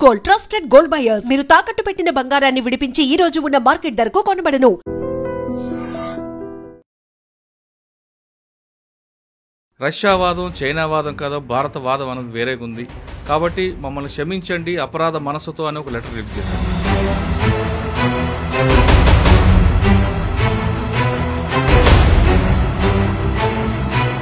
Gold, trusted gold buyers. మీరు తాకట్టు పెట్టిన బంగారాన్ని విడిపించి ఈ రోజు ఉన్న మార్కెట్ ధరకు కొనబడను. రష్యావాదం, చైనావాదం కాదు, భారతవాదం అనేది వేరేగా ఉంది. కాబట్టి మమ్మల్ని క్షమించండి అపరాధ మనసుతో అని ఒక లెటర్ రిలీజ్ చేశారు.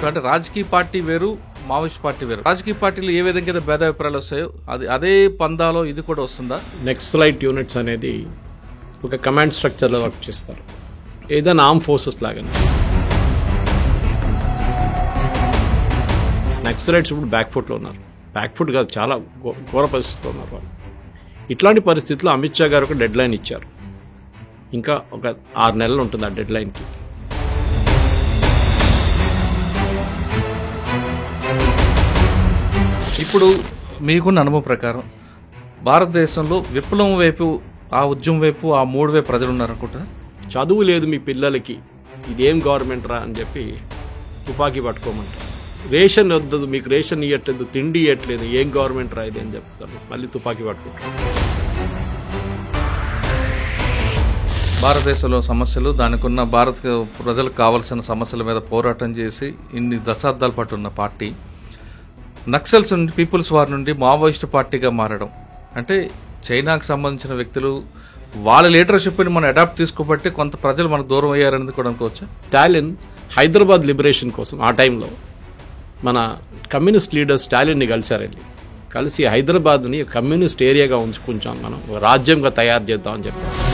అంటే రాజకీయ పార్టీ వేరు, మావోయిస్ట్ పార్టీ వేరు. రాజకీయ పార్టీలు ఏ విధంగా అయితే భేదాభిప్రాయాలు వస్తాయో అదే పందాలో ఇది కూడా వస్తుందా? నెక్సలైట్ యూనిట్స్ అనేది ఒక కమాండ్ స్ట్రక్చర్లో వర్క్ చేస్తారు, ఏదైనా ఆర్మ్ ఫోర్సెస్ లాగానే. నక్సలైట్స్ ఇప్పుడు బ్యాక్ ఫుట్లో ఉన్నారు. బ్యాక్ ఫుట్ కాదు, చాలా ఘోర పరిస్థితిలో ఉన్నారు వాళ్ళు. ఇట్లాంటి పరిస్థితుల్లో అమిత్ షా గారు ఒక డెడ్ లైన్ ఇచ్చారు. ఇంకా ఒక 6 నెలలు ఉంటుంది ఆ డెడ్ లైన్కి. ఇప్పుడు మీకున్న అనుభవం ప్రకారం భారతదేశంలో విప్లవం వైపు, ఆ ఉద్యమం వైపు, ఆ 3 వైపు ప్రజలు ఉన్నారనుకుంటా. చదువు లేదు మీ పిల్లలకి, ఇదేం గవర్నమెంట్ రా అని చెప్పి తుపాకీ పట్టుకోమంటారు. రేషన్ వద్దు, మీకు రేషన్ ఇవ్వట్లేదు, తిండి ఇవ్వట్లేదు, ఏం గవర్నమెంట్ రా ఇది అని చెప్తారు, మళ్ళీ తుపాకీ పట్టుకుంటారు. భారతదేశంలో సమస్యలు, దానికి ఉన్న భారత ప్రజలకు కావాల్సిన సమస్యల మీద పోరాటం చేసి ఇన్ని దశాబ్దాల పాటు ఉన్న పార్టీ నక్సల్స్ నుండి, పీపుల్స్ వార్ నుండి మావోయిస్ట్ పార్టీగా మారడం అంటే చైనాకు సంబంధించిన వ్యక్తులు వాళ్ళ లీడర్షిప్ని మనం అడాప్ట్ తీసుకోబట్టి కొంత ప్రజలు మనకు దూరం అయ్యారనేది కూడా అనుకోవచ్చు. స్టాలిన్ హైదరాబాద్ లిబరేషన్ కోసం ఆ టైంలో మన కమ్యూనిస్ట్ లీడర్ స్టాలిన్ని కలిసి హైదరాబాద్ని కమ్యూనిస్ట్ ఏరియాగా ఉంచుకుంటాం, మనం రాజ్యంగా తయారు చేద్దామని చెప్పారు.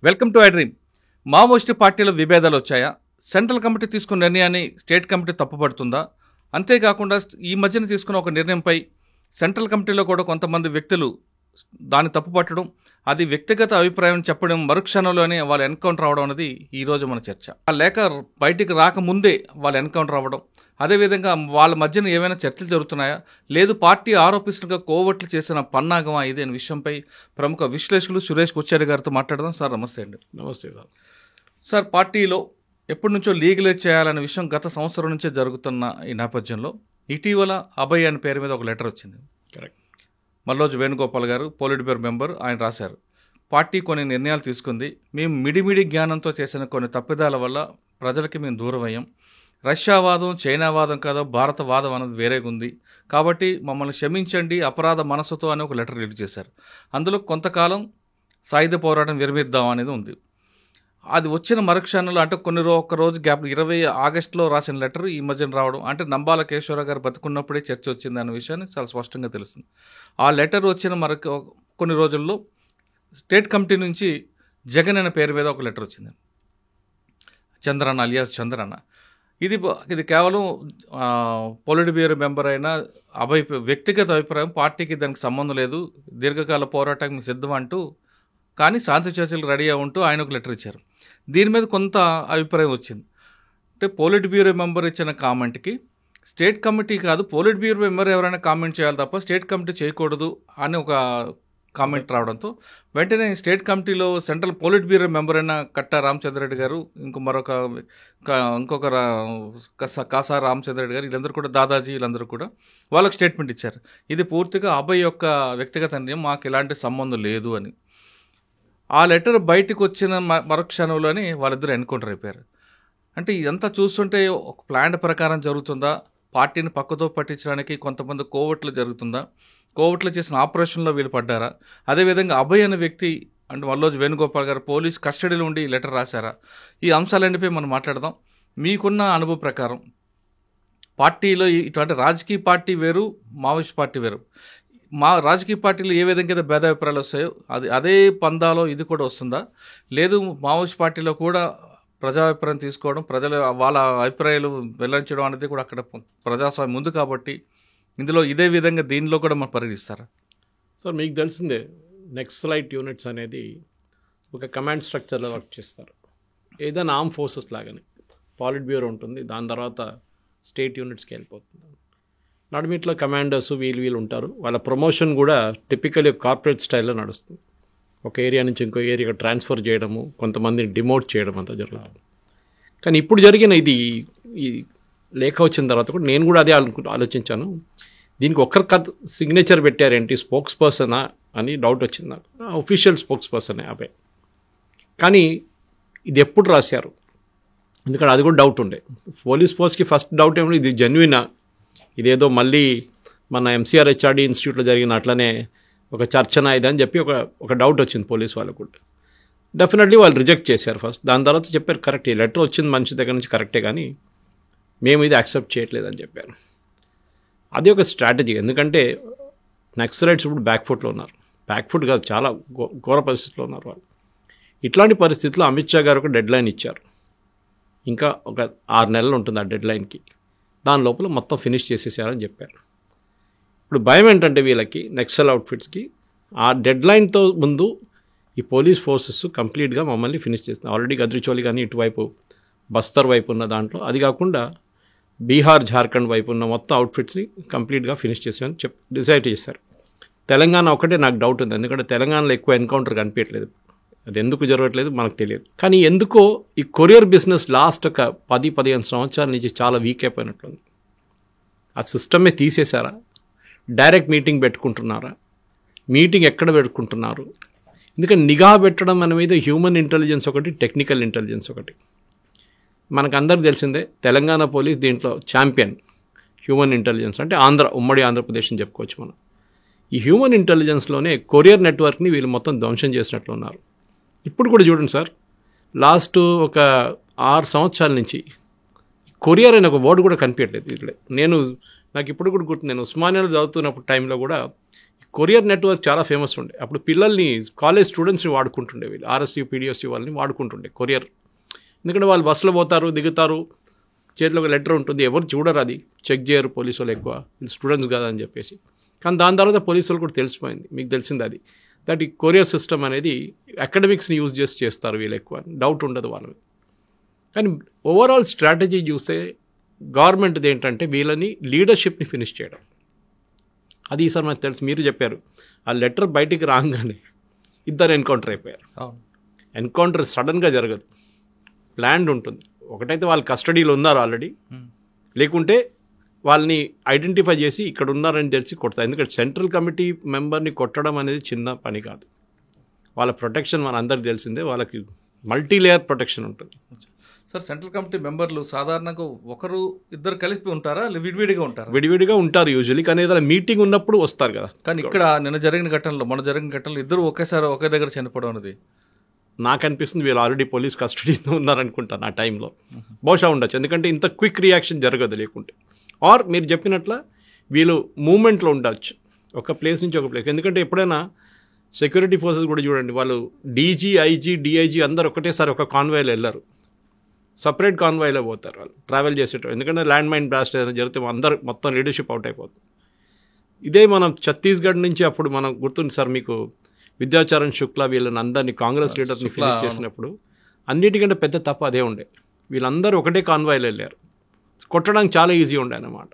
Welcome to I dream. Maoist పార్టీలో విభేదాలు వచ్చాయా? సెంట్రల్ కమిటీ తీసుకున్న నిర్ణయాన్ని స్టేట్ కమిటీ తప్పుపడుతుందా? అంతేకాకుండా ఈ మధ్యన తీసుకున్న ఒక నిర్ణయంపై సెంట్రల్ కమిటీలో కూడా కొంతమంది వ్యక్తులు దాన్ని తప్పుపట్టడం, అది వ్యక్తిగత అభిప్రాయం చెప్పడం, మరుక్షణంలోనే వాళ్ళు ఎన్కౌంటర్ అవ్వడం అనేది ఈరోజు మన చర్చ. ఆ లేఖ బయటికి రాకముందే వాళ్ళు ఎన్కౌంటర్ అవ్వడం, అదేవిధంగా వాళ్ళ మధ్యన ఏమైనా చర్చలు జరుగుతున్నాయా, లేదు పార్టీ ఆరోపిస్తులుగా కోవట్లు చేసిన పన్నాగమా, ఇదే విషయంపై ప్రముఖ విశ్లేషకులు సురేష్ కుచ్చారి గారితో మాట్లాడదాం. సార్ నమస్తే అండి. నమస్తే సార్. సార్, పార్టీలో ఎప్పటి నుంచో లీగలైజ్ చేయాలనే విషయం గత సంవత్సరం నుంచే జరుగుతున్న ఈ నేపథ్యంలో ఇటీవల అభయ్ అనే పేరు మీద ఒక లెటర్ వచ్చింది. కరెక్ట్. మల్లోజు వేణుగోపాల్ గారు, పొలిట్ బ్యూరో మెంబర్, ఆయన రాశారు. పార్టీ కొన్ని నిర్ణయాలు తీసుకుంది, మేము మిడిమిడి జ్ఞానంతో చేసిన కొన్ని తప్పిదాల వల్ల ప్రజలకి మేము దూరం అయ్యాం. రష్యావాదం, చైనావాదం కాదు, భారతవాదం అనేది వేరేగా ఉంది. కాబట్టి మమ్మల్ని క్షమించండి అపరాధ మనసుతో అని ఒక లెటర్ రిలీజ్ చేశారు. అందులో కొంతకాలం సాయుధ పోరాటం విరమిద్దాం అనేది ఉంది. అది వచ్చిన మరుక్షణంలో అంటే ఒక రోజు గ్యాప్, 20 ఆగస్టులో రాసిన లెటర్ ఈ మధ్యన రావడం, అంటే నంబాల కేశవరావు గారు బతుకున్నప్పుడే చర్చ వచ్చింది అనే విషయాన్ని చాలా స్పష్టంగా తెలుస్తుంది. ఆ లెటర్ వచ్చిన కొన్ని రోజుల్లో స్టేట్ కమిటీ నుంచి జగన్ అనే పేరు మీద ఒక లెటర్ వచ్చింది. చంద్రన్న అలియాస్ చంద్రన్న. ఇది కేవలం పొలిట్ బ్యూరో మెంబర్ అయిన అభయ్ వ్యక్తిగత అభిప్రాయం, పార్టీకి దానికి సంబంధం లేదు, దీర్ఘకాల పోరాటానికి సిద్ధం అంటూ, కానీ శాంతి చర్చలు రెడీ ఉంటూ ఆయన ఒక లెటర్ ఇచ్చారు. దీని మీద కొంత అభిప్రాయం వచ్చింది. అంటే పొలిట్ బ్యూరో మెంబర్ ఇచ్చిన కామెంట్కి స్టేట్ కమిటీ కాదు, పొలిట్ బ్యూరో మెంబర్ ఎవరైనా కామెంట్ చేయాలి తప్ప స్టేట్ కమిటీ చేయకూడదు అని ఒక కామెంట్ రావడంతో వెంటనే స్టేట్ కమిటీలో సెంట్రల్ పొలిట్ బ్యూరో మెంబర్ అయిన కట్టా రామచంద్రరెడ్డి గారు, ఇంకొక కాసా రామచంద్రరెడ్డి గారు, వీళ్ళందరూ కూడా, దాదాజీ, వీళ్ళందరూ కూడా వాళ్ళకి స్టేట్మెంట్ ఇచ్చారు. ఇది పూర్తిగా అభయ్ యొక్క వ్యక్తిగత నిర్ణయం, మాకు ఎలాంటి సంబంధం లేదు అని. ఆ లెటర్ బయటకు వచ్చిన మరుక్షణంలోనే వాళ్ళిద్దరూ ఎన్కౌంటర్ అయిపోయారు. అంటే ఇదంతా చూస్తుంటే ఒక ప్లాన్ ప్రకారం జరుగుతుందా, పార్టీని పక్కతో పట్టించడానికి కొంతమంది కోవట్లు జరుగుతుందా, కోవట్లు చేసిన ఆపరేషన్లో వీళ్ళు పడ్డారా, అదేవిధంగా అభయ్ అనే వ్యక్తి అంటే మల్లోజు వేణుగోపాల్ గారు పోలీస్ కస్టడీలో ఉండి లెటర్ రాశారా, ఈ అంశాలన్నిపై మనం మాట్లాడదాం. మీకున్న అనుభవం ప్రకారం పార్టీలో ఇటువంటి రాజకీయ పార్టీ వేరు, మావోయిస్ట్ పార్టీ వేరు. రాజకీయ పార్టీలు ఏ విధంగా అయితే భేదాభిప్రాయాలు వస్తాయో అదే పందాలో ఇది కూడా వస్తుందా, లేదు మావోయిస్ట్ పార్టీలో కూడా ప్రజాభిప్రాయం తీసుకోవడం, ప్రజల వాళ్ళ అభిప్రాయాలు వెల్లడించడం అనేది కూడా అక్కడ ప్రజాస్వామ్యం ఉంది కాబట్టి ఇందులో ఇదే విధంగా దీనిలో కూడా మనం పరిగణిస్తారా? సార్, మీకు తెలిసిందే నెక్సలైట్ యూనిట్స్ అనేది ఒక కమాండ్ స్ట్రక్చర్లో వర్క్ చేస్తారు, ఏదైనా ఆర్మ్ ఫోర్సెస్ లాగానే. పాలిట్ బ్యూరో ఉంటుంది, దాని తర్వాత స్టేట్ యూనిట్స్కి వెళ్ళిపోతుంది. నడుమిట్లో కమాండర్స్ వీళ్ళు ఉంటారు. వాళ్ళ ప్రమోషన్ కూడా టిపికల్లీ కార్పొరేట్ స్టైల్లో నడుస్తుంది. ఒక ఏరియా నుంచి ఇంకో ఏరియాకి ట్రాన్స్ఫర్ చేయడము, కొంతమందిని డిమోట్ చేయడం అంతా జరుగుతుంది. కానీ ఇప్పుడు జరిగిన ఈ లేఖ వచ్చిన తర్వాత కూడా నేను కూడా అదే ఆలోచించాను. దీనికి ఒక్కరి సిగ్నేచర్ పెట్టారేంటి, స్పోక్స్ పర్సనా అని డౌట్ వచ్చింది నాకు. అఫీషియల్ స్పోక్స్ పర్సనే అబ్బాయి. కానీ ఇది ఎప్పుడు రాశారు, ఎందుకంటే అది కూడా డౌట్ ఉండే. పోలీస్ ఫోర్స్కి ఫస్ట్ డౌట్ ఏమో ఇది జెన్యునా, ఇదేదో మళ్ళీ మన ఎంసీఆర్ హెచ్ఆర్డీ ఇన్స్టిట్యూట్లో జరిగిన అట్లనే ఒక చర్చన ఇదని చెప్పి ఒక డౌట్ వచ్చింది పోలీస్ వాళ్ళకు కూడా. డెఫినెట్లీ వాళ్ళు రిజెక్ట్ చేశారు ఫస్ట్. దాని తర్వాత చెప్పారు కరెక్ట్, ఈ లెటర్ వచ్చింది మనిషి దగ్గర నుంచి కరెక్టే, కానీ మేము ఇది యాక్సెప్ట్ చేయట్లేదని చెప్పారు. అది ఒక స్ట్రాటజీ. ఎందుకంటే నక్సలైట్స్ ఇప్పుడు బ్యాక్ఫుట్లో ఉన్నారు. బ్యాక్ఫుట్ కాదు, చాలా ఘోర పరిస్థితిలో ఉన్నారు వాళ్ళు. ఇట్లాంటి పరిస్థితుల్లో అమిత్ షా గారు ఒక డెడ్ లైన్ ఇచ్చారు. ఇంకా ఒక 6 నెలలు ఉంటుంది ఆ డెడ్ లైన్కి. దాని లోపల మొత్తం ఫినిష్ చేసేసారని చెప్పారు. ఇప్పుడు భయం ఏంటంటే వీళ్ళకి నక్సల్ అవుట్ఫిట్స్కి ఆ డెడ్ లైన్తో ముందు ఈ పోలీస్ ఫోర్సెస్ కంప్లీట్గా మమ్మల్ని ఫినిష్ చేస్తున్నాయి. ఆల్రెడీ గద్రిచౌలి కానీ ఇటువైపు బస్తర్ వైపు ఉన్న దాంట్లో, అది కాకుండా బీహార్ జార్ఖండ్ వైపు ఉన్న మొత్తం అవుట్ఫిట్స్ని కంప్లీట్గా ఫినిష్ చేసామని డిసైడ్ చేశారు. తెలంగాణ ఒకటే నాకు డౌట్ ఉంది, ఎందుకంటే తెలంగాణలో ఎక్కువ ఎన్కౌంటర్ కనిపించట్లేదు. అది ఎందుకు జరగట్లేదు మనకు తెలియదు. కానీ ఎందుకో ఈ కొరియర్ బిజినెస్ లాస్ట్ ఒక 10-15 సంవత్సరాల నుంచి చాలా వీక్ అయిపోయినట్లుంది. ఆ సిస్టమే తీసేశారా, డైరెక్ట్ మీటింగ్ పెట్టుకుంటున్నారా, మీటింగ్ ఎక్కడ పెట్టుకుంటున్నారు? ఎందుకంటే నిఘా పెట్టడం మన మీద హ్యూమన్ ఇంటెలిజెన్స్ ఒకటి, టెక్నికల్ ఇంటెలిజెన్స్ ఒకటి. మనకు అందరికి తెలిసిందే తెలంగాణ పోలీస్ దీంట్లో ఛాంపియన్. హ్యూమన్ ఇంటెలిజెన్స్ అంటే ఉమ్మడి ఆంధ్రప్రదేశ్ అని చెప్పుకోవచ్చు మనం. ఈ హ్యూమన్ ఇంటెలిజెన్స్లోనే కొరియర్ నెట్వర్క్ని వీళ్ళు మొత్తం ధ్వంసం చేసినట్లు ఉన్నారు. ఇప్పుడు కూడా చూడండి సార్, లాస్ట్ ఒక 6 సంవత్సరాల నుంచి కొరియర్ అనే ఒక వర్డ్ కూడా కనిపించట్లేదు ఇట్లే. నాకు ఇప్పుడు కూడా గుర్తు, నేను ఉస్మానియాలో చదువుతున్నప్పుడు టైంలో కూడా కొరియర్ నెట్వర్క్ చాలా ఫేమస్ ఉండే. అప్పుడు పిల్లల్ని, కాలేజ్ స్టూడెంట్స్ని వాడుకుంటుండే వీళ్ళు, ఆర్ఎస్యూ పీడిఎస్యూ వాళ్ళని వాడుకుంటుండే కొరియర్. ఎందుకంటే వాళ్ళు బస్సులో పోతారు, దిగుతారు, చేతిలో ఒక లెటర్ ఉంటుంది, ఎవరు చూడరు, అది చెక్ చేయరు పోలీసు వాళ్ళు ఎక్కువ, వీళ్ళు స్టూడెంట్స్ కాదని చెప్పేసి. కానీ దాని తర్వాత పోలీసు వాళ్ళు కూడా తెలిసిపోయింది, మీకు తెలిసింది అది, దట్ ఈ కొరియర్ సిస్టమ్ అనేది అకాడమిక్స్ని యూజ్ చేసి చేస్తారు వీళ్ళు ఎక్కువ, డౌట్ ఉండదు వాళ్ళని. కానీ ఓవరాల్ స్ట్రాటజీ చూస్తే గవర్నమెంట్ది ఏంటంటే వీళ్ళని లీడర్షిప్ని ఫినిష్ చేయడం. అది ఈసారి మనకు తెలుసు, మీరు చెప్పారు ఆ లెటర్ బయటికి రాగానే 2 ఎన్కౌంటర్ అయిపోయారు. ఎన్కౌంటర్ సడన్గా జరగదు, ప్లాన్డ్ ఉంటుంది. ఒకటైతే వాళ్ళు కస్టడీలో ఉన్నారు ఆల్రెడీ, లేకుంటే వాళ్ళని ఐడెంటిఫై చేసి ఇక్కడ ఉన్నారని తెలిసి కొడతారు. ఎందుకంటే సెంట్రల్ కమిటీ మెంబర్ని కొట్టడం అనేది చిన్న పని కాదు. వాళ్ళ ప్రొటెక్షన్ మన అందరికి తెలిసిందే, వాళ్ళకి మల్టీ లేయర్ ప్రొటెక్షన్ ఉంటుంది. సార్, సెంట్రల్ కమిటీ మెంబర్లు సాధారణంగా 1-2 కలిపి ఉంటారా, విడివిడిగా ఉంటారా? విడివిడిగా ఉంటారు యూజువల్లీ, కానీ ఏదైనా మీటింగ్ ఉన్నప్పుడు వస్తారు కదా. కానీ ఇక్కడ మొన్న జరిగిన ఘటనలో ఇద్దరు ఒకే దగ్గర చనిపోవడం అనేది నాకు అనిపిస్తుంది వీళ్ళు ఆల్రెడీ పోలీస్ కస్టడీలో ఉన్నారనుకుంటాను ఆ టైంలో. బహుశా ఉండొచ్చు, ఎందుకంటే ఇంత క్విక్ రియాక్షన్ జరగదు లేకుంటే. ఆర్ మీరు చెప్పినట్ల వీళ్ళు మూమెంట్లో ఉండొచ్చు ఒక ప్లేస్ నుంచి ఒక ప్లేస్. ఎందుకంటే ఎప్పుడైనా సెక్యూరిటీ ఫోర్సెస్ కూడా చూడండి, వాళ్ళు డీజీ, ఐజీ, డిఐజీ అందరు ఒకటేసారి ఒక కాన్వాయ్లో వెళ్ళారు, సపరేట్ కాన్వాయ్లో పోతారు వాళ్ళు ట్రావెల్ చేసేటప్పుడు. ఎందుకంటే ల్యాండ్ మైన్ బ్లాస్ట్ ఏదైనా జరిగితే అందరు మొత్తం లీడర్షిప్ అవుట్ అయిపోతుంది. ఇదే మనం ఛత్తీస్గఢ్ నుంచి అప్పుడు మనం గుర్తుంది సార్ మీకు, విద్యాచరణ్ శుక్లా వీళ్ళని అందరినీ కాంగ్రెస్ లీడర్ని ఫినిష్ చేసినప్పుడు అన్నిటికంటే పెద్ద తప్పు అదే ఉండే. వీళ్ళందరూ ఒకటే కాన్వాయ్లో వెళ్ళారు, కొట్టడానికి చాలా ఈజీ ఉండే అన్నమాట.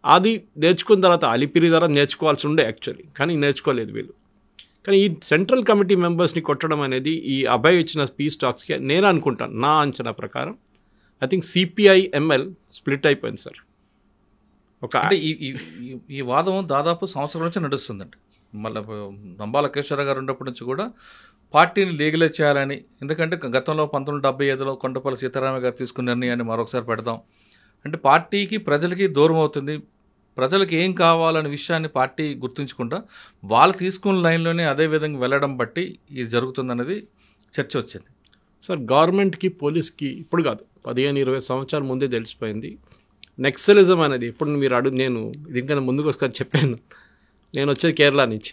అది నేర్చుకున్న తర్వాత అలిపిరి ద్వారా నేర్చుకోవాల్సి ఉండే యాక్చువల్లీ, కానీ నేర్చుకోలేదు వీళ్ళు. కానీ ఈ సెంట్రల్ కమిటీ మెంబర్స్ని కొట్టడం అనేది ఈ అభయ్ ఇచ్చిన పీస్ టాక్స్కి నేను అనుకుంటాను, నా అంచనా ప్రకారం ఐ థింక్ CPI-ML స్ప్లిట్ అయిపోయింది సార్. అంటే ఈ వాదం దాదాపు సంవత్సరం నుంచి నడుస్తుందండి. మళ్ళీ నంబాల కేశ్వరరావు గారు ఉన్నప్పటి నుంచి కూడా పార్టీని లీగలైజ్ చేయాలని, ఎందుకంటే గతంలో 1975లో కొండపల్లి సీతారామయ్య గారు తీసుకున్న నిర్ణయాన్ని మరొకసారి పెడదాం అంటే పార్టీకి ప్రజలకి దూరం అవుతుంది, ప్రజలకు ఏం కావాలనే విషయాన్ని పార్టీ గుర్తుంచకుండా వాళ్ళు తీసుకున్న లైన్లోనే అదే విధంగా వెళ్ళడం బట్టి ఇది జరుగుతుందనేది చర్చ వచ్చింది. సార్, గవర్నమెంట్కి పోలీస్కి ఇప్పుడు కాదు 15-20 సంవత్సరాల ముందే తెలిసిపోయింది నక్సలిజం అనేది. ఇప్పుడు మీరు నేను దీనికన్నా ముందుకు వస్తారు చెప్పాను, నేను వచ్చేది కేరళ నుంచి.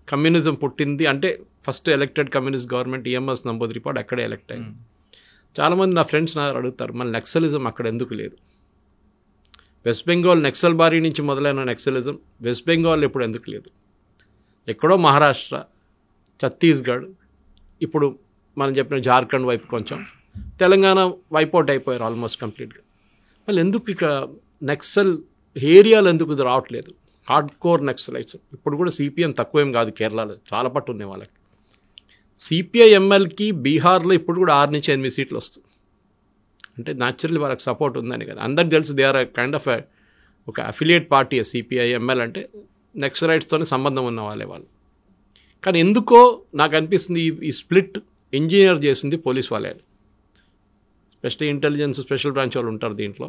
కమ్యూనిజం పుట్టింది అంటే first elected communist government EMS నంబూదిరిపాడు అక్కడే ఎలక్ట్ అయింది. చాలామంది నా ఫ్రెండ్స్ అడుగుతారు మళ్ళీ నక్సలిజం అక్కడ ఎందుకు లేదు, వెస్ట్ బెంగాల్ నక్సల్ బారీ నుంచి మొదలైన నక్సలిజం వెస్ట్ బెంగాల్ ఇప్పుడు ఎందుకు లేదు, ఎక్కడో మహారాష్ట్ర, ఛత్తీస్గఢ్, ఇప్పుడు మనం చెప్పిన జార్ఖండ్ వైపు కొంచెం, తెలంగాణ వైపౌట్ అయిపోయారు ఆల్మోస్ట్ కంప్లీట్గా. వాళ్ళు ఎందుకు ఇక నక్సల్ ఏరియాలు ఎందుకు ఇది రావట్లేదు? హార్డ్ కోర్ నక్సలైట్స్ ఇప్పుడు కూడా సిపిఎం తక్కువేం కాదు, కేరళలో చాలా పట్టు ఉన్నాయి వాళ్ళకి. సిపిఐఎంఎల్కి బీహార్లో ఇప్పుడు కూడా 6 నుంచి 8 సీట్లు వస్తుంది. అంటే న్యాచురల్లీ వాళ్ళకి సపోర్ట్ ఉందని కదా, అందరికి తెలుసు. దే ఆర్ కైండ్ ఆఫ్ ఒక అఫిలియేట్ పార్టీ సిపిఐఎంఎల్ అంటే నక్సలైట్స్తోనే సంబంధం ఉన్న వాళ్ళు. కానీ ఎందుకో నాకు అనిపిస్తుంది ఈ స్ప్లిట్ ఇంజనీర్ చేసింది పోలీస్ వాళ్ళే, స్పెషల్ ఇంటెలిజెన్స్ స్పెషల్ బ్రాంచ్ వాళ్ళు ఉంటారు దీంట్లో,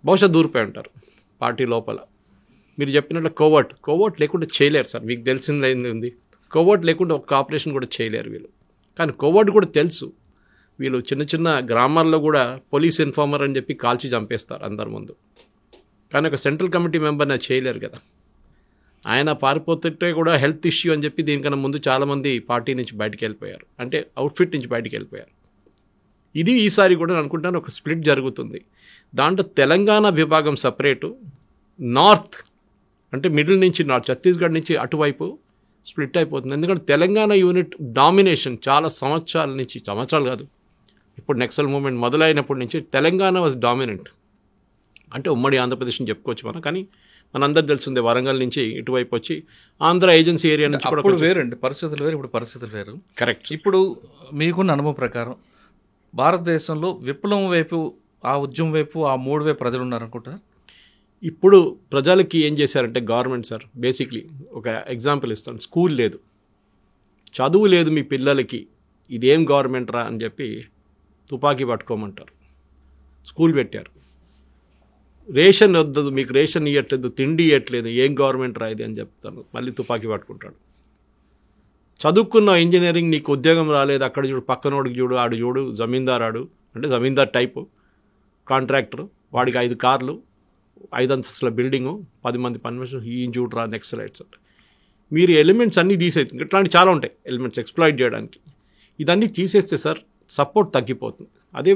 బహుశా దూరిపోయి ఉంటారు పార్టీ లోపల. మీరు చెప్పినట్లు కోవర్ట్ లేకుండా చేయలేరు సార్, మీకు తెలిసింది ఉంది. కోవర్ట్ లేకుండా ఒక ఆపరేషన్ కూడా చేయలేరు వీళ్ళు. కానీ కోవర్ట్ కూడా తెలుసు, వీళ్ళు చిన్న చిన్న గ్రామాల్లో కూడా పోలీస్ ఇన్ఫార్మర్ అని చెప్పి కాల్చి చంపేస్తారు అందరి ముందు. కానీ ఒక సెంట్రల్ కమిటీ మెంబర్ని చేయలేరు కదా. ఆయన పారిపోతుంటే కూడా హెల్త్ ఇష్యూ అని చెప్పి దీనికన్నా ముందు చాలామంది పార్టీ నుంచి బయటికి వెళ్ళిపోయారు, అంటే అవుట్ఫిట్ నుంచి బయటికి వెళ్ళిపోయారు. ఇది ఈసారి కూడా అనుకుంటాను ఒక స్ప్లిట్ జరుగుతుంది. దాంట్లో తెలంగాణ విభాగం సపరేటు, నార్త్ అంటే మిడిల్ నుంచి నార్త్ ఛత్తీస్గఢ్ నుంచి అటువైపు స్ప్లిట్ అయిపోతుంది. ఎందుకంటే తెలంగాణ యూనిట్ డామినేషన్ చాలా సంవత్సరాలు కాదు, ఇప్పుడు నక్సల్ మూవ్మెంట్ మొదలైనప్పటి నుంచి తెలంగాణ వాజ్ డామినెంట్. అంటే ఉమ్మడి ఆంధ్రప్రదేశ్ని చెప్పుకోవచ్చు మనం. కానీ మనందరూ తెలిసిందే వరంగల్ నుంచి ఇటువైపు వచ్చి ఆంధ్ర ఏజెన్సీ ఏరియా నుంచి కూడా వేరండి పరిస్థితులు వేరు, ఇప్పుడు పరిస్థితులు వేరు. కరెక్ట్. ఇప్పుడు మీకున్న అనుభవం ప్రకారం భారతదేశంలో విప్లవం వైపు, ఆ ఉద్యమం వైపు, ఆ 3 వైపు ప్రజలు ఉన్నారనుకుంటా. ఇప్పుడు ప్రజలకి ఏం చేశారంటే గవర్నమెంట్ సార్, బేసిక్లీ ఒక ఎగ్జాంపుల్ ఇస్తాను. స్కూల్ లేదు, చదువు లేదు మీ పిల్లలకి, ఇదేం గవర్నమెంట్ రా అని చెప్పి తుపాకీ పట్టుకోమంటారు. స్కూల్ పెట్టారు. రేషన్ వద్దదు, మీకు రేషన్ ఇవ్వట్లేదు, తిండి ఇవ్వట్లేదు, ఏం గవర్నమెంట్ రా ఇది అని చెప్తాను, మళ్ళీ తుపాకీ పట్టుకుంటాడు. చదువుకున్న ఇంజనీరింగ్, నీకు ఉద్యోగం రాలేదు, అక్కడ చూడు, పక్కనోడికి చూడు, ఆడు చూడు, జమీందార్ టైపు కాంట్రాక్టర్, వాడికి 5 కార్లు, 5 అంతస్తుల బిల్డింగు, 10 మంది పనిమనుషులు, ఈ చూడరా నెక్సలైట్స్ అంటే. మీరు ఎలిమెంట్స్ అన్నీ తీసేది, ఇట్లాంటి చాలా ఉంటాయి ఎలిమెంట్స్ ఎక్స్ప్లాయిట్ చేయడానికి. ఇదన్నీ తీసేస్తే సార్ సపోర్ట్ తగ్గిపోతుంది. అదే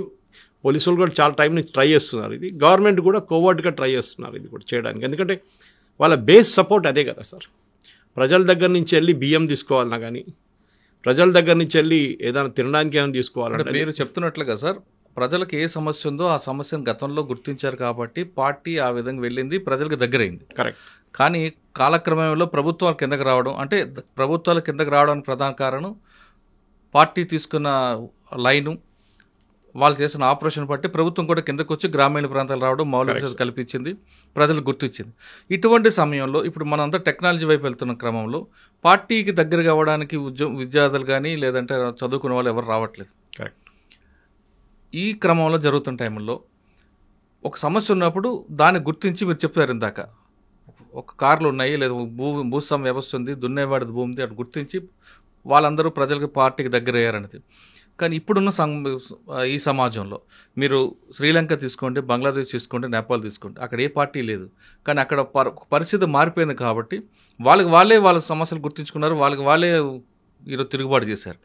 పోలీసులు కూడా చాలా టైం నుంచి ట్రై చేస్తున్నారు, ఇది గవర్నమెంట్ కూడా కోవర్ట్గా ట్రై చేస్తున్నారు ఇది కూడా చేయడానికి. ఎందుకంటే వాళ్ళ బేస్ సపోర్ట్ అదే కదా సార్. ప్రజల దగ్గర నుంచి వెళ్ళి బియ్యం తీసుకోవాలన్నా కానీ, ప్రజల దగ్గర నుంచి వెళ్ళి ఏదైనా తినడానికి ఏమైనా తీసుకోవాలంటే, మీరు చెప్తున్నట్లుగా సార్ ప్రజలకు ఏ సమస్య ఉందో ఆ సమస్యను గతంలో గుర్తించారు కాబట్టి పార్టీ ఆ విధంగా వెళ్ళింది, ప్రజలకు దగ్గరైంది. కరెక్ట్. కానీ కాలక్రమంలో ప్రభుత్వాలు కిందకి రావడం, అంటే ప్రభుత్వాలు కిందకి రావడానికి ప్రధాన కారణం పార్టీ తీసుకున్న లైను, వాళ్ళు చేసిన ఆపరేషన్ బట్టి ప్రభుత్వం కూడా కిందకు వచ్చి గ్రామీణ ప్రాంతాలు రావడం, మౌలిక వసతులు కల్పించింది, ప్రజలు గుర్తించింది. ఇటువంటి సమయంలో ఇప్పుడు మనంతా టెక్నాలజీ వైపు వెళ్తున్న క్రమంలో పార్టీకి దగ్గరగా అవ్వడానికి విద్యార్థులు కానీ లేదంటే చదువుకునే వాళ్ళు ఎవరు రావట్లేదు. కరెక్ట్. ఈ క్రమంలో జరుగుతున్న టైంలో ఒక సమస్య ఉన్నప్పుడు దాన్ని గుర్తించి, మీరు చెప్పారు ఇందాక, ఒక కార్లు ఉన్నాయి లేదా భూస్వామ్య వ్యవస్థ ఉంది, దున్నేవాడిది భూమి ఉంది, అటు గుర్తించి వాళ్ళందరూ ప్రజలకు పార్టీకి దగ్గర అయ్యారనేది. కానీ ఇప్పుడున్న ఈ సమాజంలో మీరు శ్రీలంక తీసుకోండి, బంగ్లాదేశ్ తీసుకోండి, నేపాల్ తీసుకోండి, అక్కడ ఏ పార్టీ లేదు. కానీ అక్కడ పరిస్థితి మారిపోయింది కాబట్టి వాళ్ళ సమస్యలు గుర్తించుకున్నారు, వాళ్ళే ఈరోజు తిరుగుబాటు చేశారు.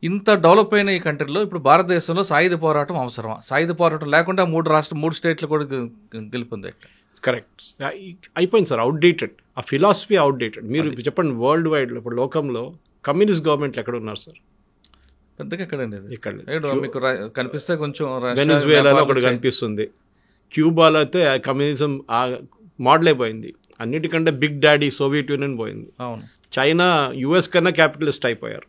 ఇంత డెవలప్ అయిన ఈ కంట్రీలో ఇప్పుడు భారతదేశంలో సాయుధ పోరాటం అవసరమా? సాయుధ పోరాటం లేకుండా 3 స్టేట్లు కూడా గెలుపొంది. కరెక్ట్. అయిపోయింది సార్, అవుట్డేటెడ్. ఆ ఫిలాసఫీ అవుట్డేటెడ్. మీరు చెప్పండి, వరల్డ్ వైడ్లో ఇప్పుడు లోకంలో కమ్యూనిస్ట్ గవర్నమెంట్లు ఎక్కడ ఉన్నారు సార్? పెద్దగా ఎక్కడండి, మీకు కనిపిస్తే కొంచెం వెనిజువేలాలో ఒకటి కనిపిస్తుంది, క్యూబాలో అయితే కమ్యూనిజం మోడల్ అయిపోయింది, అన్నిటికంటే బిగ్ డాడీ సోవియట్ యూనియన్ పోయింది. అవును, చైనా యుఎస్ కన్నా క్యాపిటలిస్ట్ అయిపోయారు.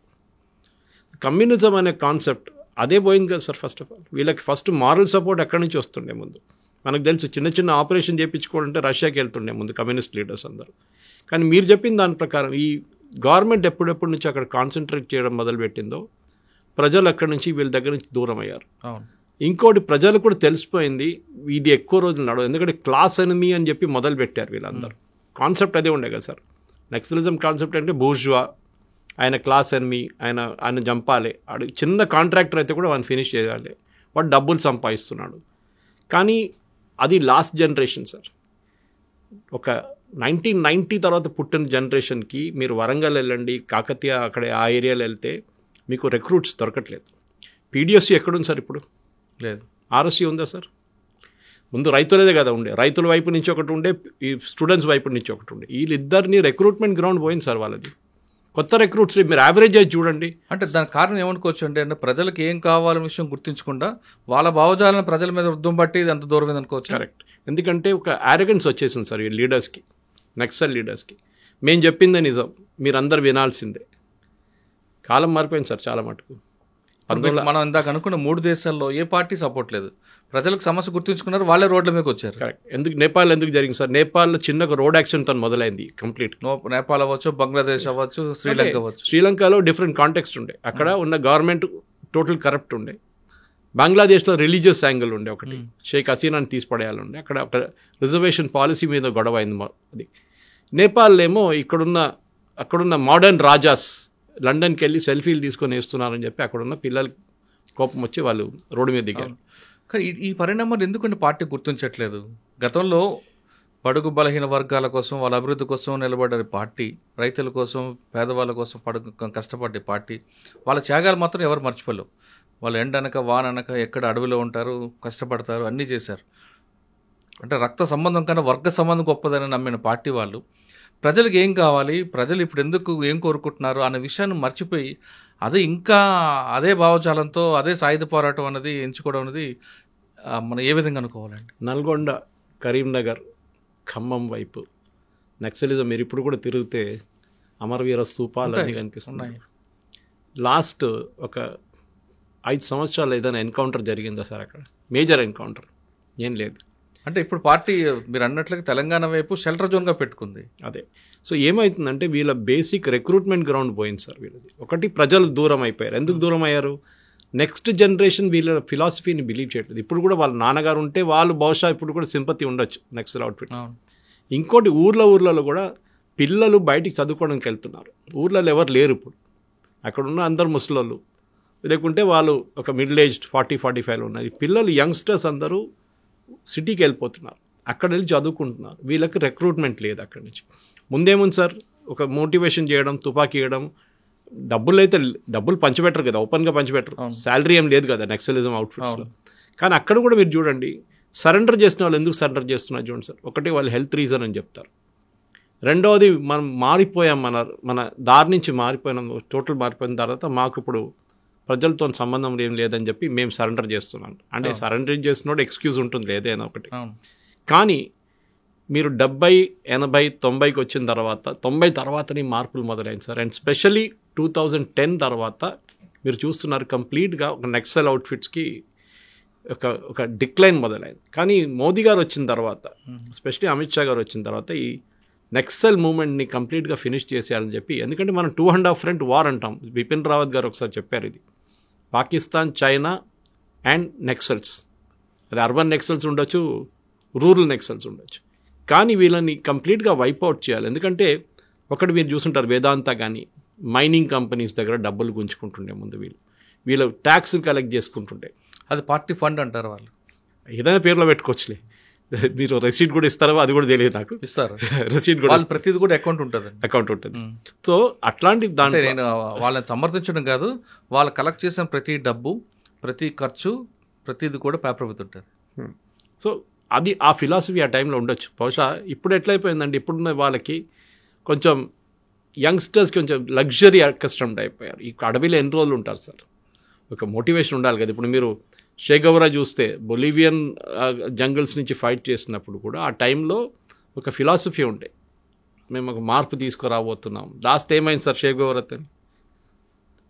కమ్యూనిజం అనే కాన్సెప్ట్ అదే పోయింది కదా సార్. ఫస్ట్ ఆఫ్ ఆల్ వీళ్ళకి ఫస్ట్ మారల్ సపోర్ట్ ఎక్కడి నుంచి వస్తుండే ముందు మనకు తెలుసు. చిన్న ఆపరేషన్ చేయించుకోవాలంటే రష్యాకి వెళ్తుండే ముందు కమ్యూనిస్ట్ లీడర్స్ అందరూ. కానీ మీరు చెప్పిన దాని ప్రకారం ఈ గవర్నమెంట్ ఎప్పుడెప్పటి నుంచి అక్కడ కాన్సన్ట్రేట్ చేయడం మొదలుపెట్టిందో ప్రజలు అక్కడి నుంచి వీళ్ళ దగ్గర నుంచి దూరం అయ్యారు. ఇంకోటి ప్రజలు కూడా తెలిసిపోయింది ఇది ఎక్కువ రోజులు నడవదు, ఎందుకంటే క్లాస్ ఎనిమీ అని చెప్పి మొదలు పెట్టారు వీళ్ళందరూ. కాన్సెప్ట్ అదే ఉండే కదా సార్. నక్సలిజం కాన్సెప్ట్ అంటే బూర్జువా, ఆయన క్లాస్ ఎనిమీ, ఆయన చంపాలి, ఆడు చిన్న కాంట్రాక్టర్ అయితే కూడా వాడిని ఫినిష్ చేయాలి, వాడు డబ్బులు సంపాదిస్తున్నాడు. కానీ అది లాస్ట్ జనరేషన్ సార్. ఒక 1990 తర్వాత పుట్టిన జనరేషన్కి మీరు వరంగల్ వెళ్ళండి, కాకతీయ అక్కడ ఆ ఏరియాలో వెళ్తే మీకు రిక్రూట్స్ దొరకట్లేదు. పీడిఎస్సీ ఎక్కడుంది సార్? ఇప్పుడు లేదు. ఆర్ఎస్సీ ఉందా సార్? ముందు రైతులదే కదా ఉండే, రైతుల వైపు నుంచి ఒకటి ఉండే, ఈ స్టూడెంట్స్ వైపు నుంచి ఒకటి ఉండే, వీళ్ళిద్దరిని రిక్రూట్మెంట్ గ్రౌండ్ పోయింది సార్ వాళ్ళది. కొత్త రిక్రూట్స్ మీరు యావరేజ్ అయితే చూడండి. అంటే దానికి కారణం ఏమనుకోవచ్చు అంటే ప్రజలకు ఏం కావాలనే విషయం గుర్తించకుండా వాళ్ళ భావజాలను ప్రజల మీద వృద్ధం బట్టి ఇది అంత దూరం అనుకోవచ్చు. కరెక్ట్. ఎందుకంటే ఒక యారగెన్స్ వచ్చేసింది సార్ ఈ లీడర్స్కి, నక్సల్ లీడర్స్కి. మేము చెప్పిందే నిజం, మీరందరూ వినాల్సిందే. కాలం మారిపోయింది సార్ చాలా మటుకు. మనం ఇందాక అనుకున్న 3 దేశాల్లో ఏ పార్టీ సపోర్ట్ లేదు, ప్రజలకు సమస్య గుర్తించుకున్నారు, వాళ్ళే రోడ్ల మీదకి వచ్చారు. కరెక్ట్. నేపాల్ ఎందుకు జరిగింది సార్? నేపాల్లో చిన్న ఒక రోడ్ యాక్సిడెంట్ తో మొదలైంది కంప్లీట్. నేపాల్ అవ్వచ్చు, బంగ్లాదేశ్ అవ్వచ్చు, శ్రీలంక అవ్వచ్చు. శ్రీలంకలో డిఫరెంట్ కాంటెక్స్ట్ ఉండే, అక్కడ ఉన్న గవర్నమెంట్ టోటల్ కరప్ట్ ఉండే. బంగ్లాదేశ్లో రిలీజియస్ యాంగిల్ ఉండే, ఒకటి షేక్ హసీనాని తీసిపడేయాలండే, అక్కడ ఒక రిజర్వేషన్ పాలసీ మీద గొడవ అయింది. అది నేపాల్ ఏమో అక్కడున్న మోడర్న్ రాజాస్ లండన్కి వెళ్ళి సెల్ఫీలు తీసుకొని వేస్తున్నారని చెప్పి అక్కడున్న పిల్లలు కోపం వచ్చి వాళ్ళు రోడ్డు మీద దిగారు. కానీ ఈ పరిణామాలు ఎందుకంటే పార్టీ గుర్తించట్లేదు? గతంలో బడుగు బలహీన వర్గాల కోసం, వాళ్ళ అభివృద్ధి కోసం నిలబడ్డ పార్టీ, రైతుల కోసం, పేదవాళ్ళ కోసం కష్టపడ్డే పార్టీ, వాళ్ళ త్యాగాలు మాత్రం ఎవరు మర్చిపోలేవు. వాళ్ళు ఎండనక వాననక ఎక్కడ అడవిలో ఉంటారు, కష్టపడతారు, అన్నీ చేశారు. అంటే రక్త సంబంధం కన్నా వర్గ సంబంధం గొప్పదని నమ్మిన పార్టీ వాళ్ళు ప్రజలకు ఏం కావాలి, ప్రజలు ఇప్పుడు ఎందుకు ఏం కోరుకుంటున్నారు అనే విషయాన్ని మర్చిపోయి అదే భావజాలంతో అదే సాయుధ పోరాటం అనేది ఎంచుకోవడం అనేది మనం ఏ విధంగా అనుకోవాలండి? నల్గొండ, కరీంనగర్, ఖమ్మం వైపు నక్సలిజం మీరు ఇప్పుడు కూడా తిరిగితే అమరవీర స్తూపాలు అన్నీ కనిపిస్తున్నాయి. లాస్ట్ ఒక 5 సంవత్సరాలు ఏదైనా ఎన్కౌంటర్ జరిగిందా సార్ అక్కడ? మేజర్ ఎన్కౌంటర్ ఏం లేదు. అంటే ఇప్పుడు పార్టీ మీరు అన్నట్లుగా తెలంగాణ వైపు షెల్టర్ జోన్గా పెట్టుకుంది. అదే. సో ఏమవుతుందంటే వీళ్ళ బేసిక్ రిక్రూట్మెంట్ గ్రౌండ్ పోయింది సార్ వీళ్ళది. ఒకటి, ప్రజలు దూరం అయిపోయారు. ఎందుకు దూరం అయ్యారు? నెక్స్ట్ జనరేషన్ వీళ్ళ ఫిలాసఫీని బిలీవ్ చేయట్లేదు. ఇప్పుడు కూడా వాళ్ళ నాన్నగారు ఉంటే వాళ్ళు బహుశా ఇప్పుడు కూడా సింపతి ఉండొచ్చు నక్సల్ అవుట్ఫిట్. ఇంకోటి, ఊర్లలో కూడా పిల్లలు బయటికి చదువుకోవడానికి వెళ్తున్నారు. ఊర్లలో ఎవరు లేరు ఇప్పుడు. అక్కడున్న అందరు ముసలోళ్ళు, లేకుంటే వాళ్ళు ఒక మిడిల్ ఏజ్డ్ 40-45 ఉన్నారు. పిల్లలు యంగ్స్టర్స్ అందరూ సిటీకి వెళ్ళిపోతున్నారు, అక్కడ వెళ్ళి చదువుకుంటున్నారు. వీళ్ళకి రిక్రూట్మెంట్ లేదు అక్కడి నుంచి. ముందేముంది సార్, ఒక మోటివేషన్ చేయడం, తుపాకీ ఇవ్వడం, డబ్బులు పంచిపెట్టరు కదా, ఓపెన్గా పంచిపెట్టరు. శాలరీ ఏం లేదు కదా నక్సలిజం అవుట్ఫిట్స్లో. కానీ అక్కడ కూడా మీరు చూడండి, సరెండర్ చేసిన వాళ్ళు ఎందుకు సరెండర్ చేస్తున్నారు చూడండి సార్. ఒకటి, వాళ్ళు హెల్త్ రీజన్ అని చెప్తారు. రెండవది, మనం మారిపోయాం, మన దారి నుంచి మారిపోయినాం, టోటల్ మారిపోయిన తర్వాత మాకు ఇప్పుడు ప్రజలతో సంబంధం ఏం లేదని చెప్పి మేము సరెండర్ చేస్తున్నాం. అంటే సరెండర్ చేసినోడు ఎక్స్క్యూజ్ ఉంటుంది ఏదైనా ఒకటి. కానీ మీరు 70, 80, 90కి వచ్చిన తర్వాత 90 తర్వాతనే మార్పులు మొదలైంది సార్. అండ్ స్పెషల్లీ 2010 తర్వాత మీరు చూస్తున్నారు కంప్లీట్గా ఒక నక్సల్ అవుట్ఫిట్స్కి ఒక డిక్లైన్ మొదలైంది. కానీ మోదీ గారు వచ్చిన తర్వాత, స్పెషల్లీ అమిత్ షా గారు వచ్చిన తర్వాత ఈ నక్సల్ మూమెంట్ని కంప్లీట్గా ఫినిష్ చేసేయాలని చెప్పి, ఎందుకంటే మనం 2.5 ఫ్రంట్ వార్ అంటాం. బిపిన్ రావత్ గారు ఒకసారి చెప్పారు, ఇది పాకిస్తాన్, చైనా అండ్ నెక్సల్స్. అది అర్బన్ నెక్సల్స్ ఉండొచ్చు, రూరల్ నెక్సల్స్ ఉండొచ్చు. కానీ వీళ్ళని కంప్లీట్గా వైప్అవుట్ చేయాలి. ఎందుకంటే ఒకటి మీరు చూసుంటారు, వేదాంత కానీ మైనింగ్ కంపెనీస్ దగ్గర డబ్బులు గుంజుకుంటుండే ముందు వీళ్ళు ట్యాక్స్లు కలెక్ట్ చేసుకుంటుండే. అది పార్టీ ఫండ్ అంటారు వాళ్ళు, ఏదైనా పేరులో పెట్టుకోవచ్చులే. మీరు రెసీట్ కూడా ఇస్తారో అది కూడా తెలియదు నాకు. ఇస్తారు రెసీట్ కూడా, ప్రతిది కూడా అకౌంట్ ఉంటుంది. సో అట్లాంటి దాంట్లో నేను వాళ్ళని సమర్థించడం కాదు, వాళ్ళు కలెక్ట్ చేసిన ప్రతి డబ్బు, ప్రతి ఖర్చు, ప్రతిది కూడా పేపర్ మీద ఉంటుంది. సో అది ఆ ఫిలాసఫీ ఆ టైంలో ఉండొచ్చు. బహుశా ఇప్పుడు ఎట్లయిపోయిందండి, ఇప్పుడున్న వాళ్ళకి కొంచెం యంగ్స్టర్స్కి కొంచెం లగ్జరీ కస్టమ్డ్ అయిపోయారు. ఈ అడవిలో ఎన్ని రోజులు ఉంటారు సార్? ఒక మోటివేషన్ ఉండాలి కదా. ఇప్పుడు మీరు షే గౌరా చూస్తే బొలివియన్ జంగిల్స్ నుంచి ఫైట్ చేసినప్పుడు కూడా ఆ టైంలో ఒక ఫిలాసఫీ ఉండే, మేము ఒక మార్పు తీసుకురాబోతున్నాం. లాస్ట్ ఏమైంది సార్? షే గౌరా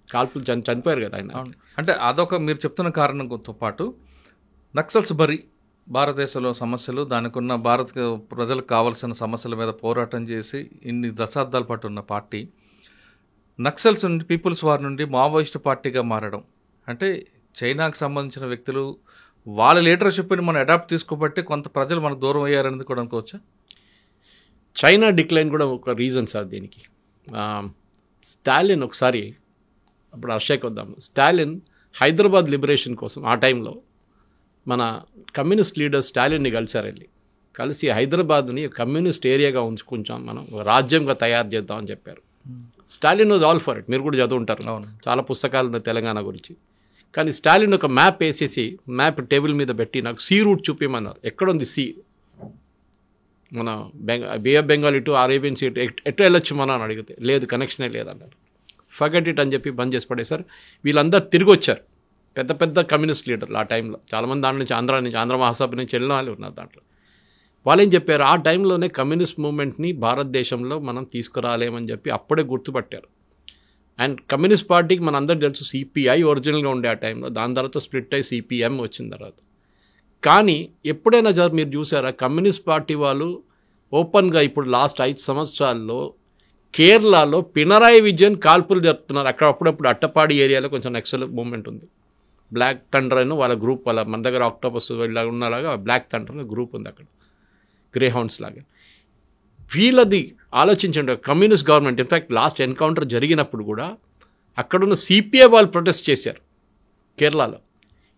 కాల్పులు చనిపోయారు కదా ఆయన. అంటే అదొక మీరు చెప్తున్న కారణంతో పాటు నక్సల్స్ భారతదేశంలో సమస్యలు, దానికి ఉన్న భారత ప్రజలకు కావాల్సిన సమస్యల మీద పోరాటం చేసి ఇన్ని దశాబ్దాల పాటు ఉన్న పార్టీ నక్సల్స్ నుండి, పీపుల్స్ వార్ నుండి మావోయిస్ట్ పార్టీగా మారడం అంటే చైనాకు సంబంధించిన వ్యక్తులు వాళ్ళ లీడర్షిప్ని మనం అడాప్ట్ తీసుకోబట్టి కొంత ప్రజలు మనకు దూరం అయ్యారనేది కూడా అనుకోవచ్చా? చైనా డిక్లైన్ కూడా ఒక రీజన్ సార్ దీనికి. స్టాలిన్ ఒకసారి, అప్పుడు రష్యాకి వద్దాము, స్టాలిన్ హైదరాబాద్ లిబరేషన్ కోసం ఆ టైంలో మన కమ్యూనిస్ట్ లీడర్ స్టాలిన్ని కలిసి హైదరాబాద్ని కమ్యూనిస్ట్ ఏరియాగా ఉంచుకుంటాం, మనం రాజ్యంగా తయారు చేద్దామని చెప్పారు. Stalin was all for it. మీరు కూడా చదువుంటారు, చాలా పుస్తకాలు ఉన్నాయి తెలంగాణ గురించి. కానీ స్టాలిన్ ఒక మ్యాప్ వేసేసి, మ్యాప్ టేబుల్ మీద పెట్టి నాకు సీ రూట్ చూపించమన్నారు. ఎక్కడుంది సీ? మన బే ఆఫ్ బెంగాల్ ఇటు అరేబియన్ సీ ఎటు వెళ్ళొచ్చు మనం అని అడిగితే లేదు కనెక్షనే లేదన్నారు. ఫర్గెట్ ఇట్ అని చెప్పి బంద్ చేసి పడేశారు. వీళ్ళందరూ తిరిగి వచ్చారు, పెద్ద పెద్ద కమ్యూనిస్ట్ లీడర్లు ఆ టైంలో. చాలామంది దాంట్లో నుంచి ఆంధ్ర మహాసభ నుంచి వెళ్ళిన వాళ్ళు ఉన్నారు దాంట్లో. వాళ్ళు ఏం చెప్పారు, ఆ టైంలోనే కమ్యూనిస్ట్ మూవ్మెంట్ని భారతదేశంలో మనం తీసుకురాలేమని చెప్పి అప్పుడే గుర్తుపట్టారు. అండ్ కమ్యూనిస్ట్ పార్టీకి మన అందరికి తెలుసు సిపిఐ ఒరిజినల్గా ఉండే ఆ టైంలో, దాని తర్వాత స్ప్లిట్ అయ్యి సిపిఎం వచ్చిన తర్వాత. కానీ ఎప్పుడైనా మీరు చూసారా కమ్యూనిస్ట్ పార్టీ వాళ్ళు ఓపెన్గా ఇప్పుడు లాస్ట్ 5 సంవత్సరాల్లో కేరళలో పినరాయి విజయన్ కాల్పులు జరుపుతున్నారు. అక్కడ అప్పుడప్పుడు అట్టపాడి ఏరియాలో కొంచెం నక్సల్ మూవ్మెంట్ ఉంది. బ్లాక్ థండర్ అని వాళ్ళ గ్రూప్, వాళ్ళ మన దగ్గర ఆక్టోపస్ ఇలా ఉన్నలాగా బ్లాక్ థండర్ అనే గ్రూప్ ఉంది అక్కడ, గ్రే హౌండ్స్ లాగా. వీళ్ళది ఆలోచించండి, communist government. In fact last encounter జరిగినప్పుడు కూడా అక్కడున్న సిపిఐ వాళ్ళు ప్రొటెస్ట్ చేశారు కేరళలో.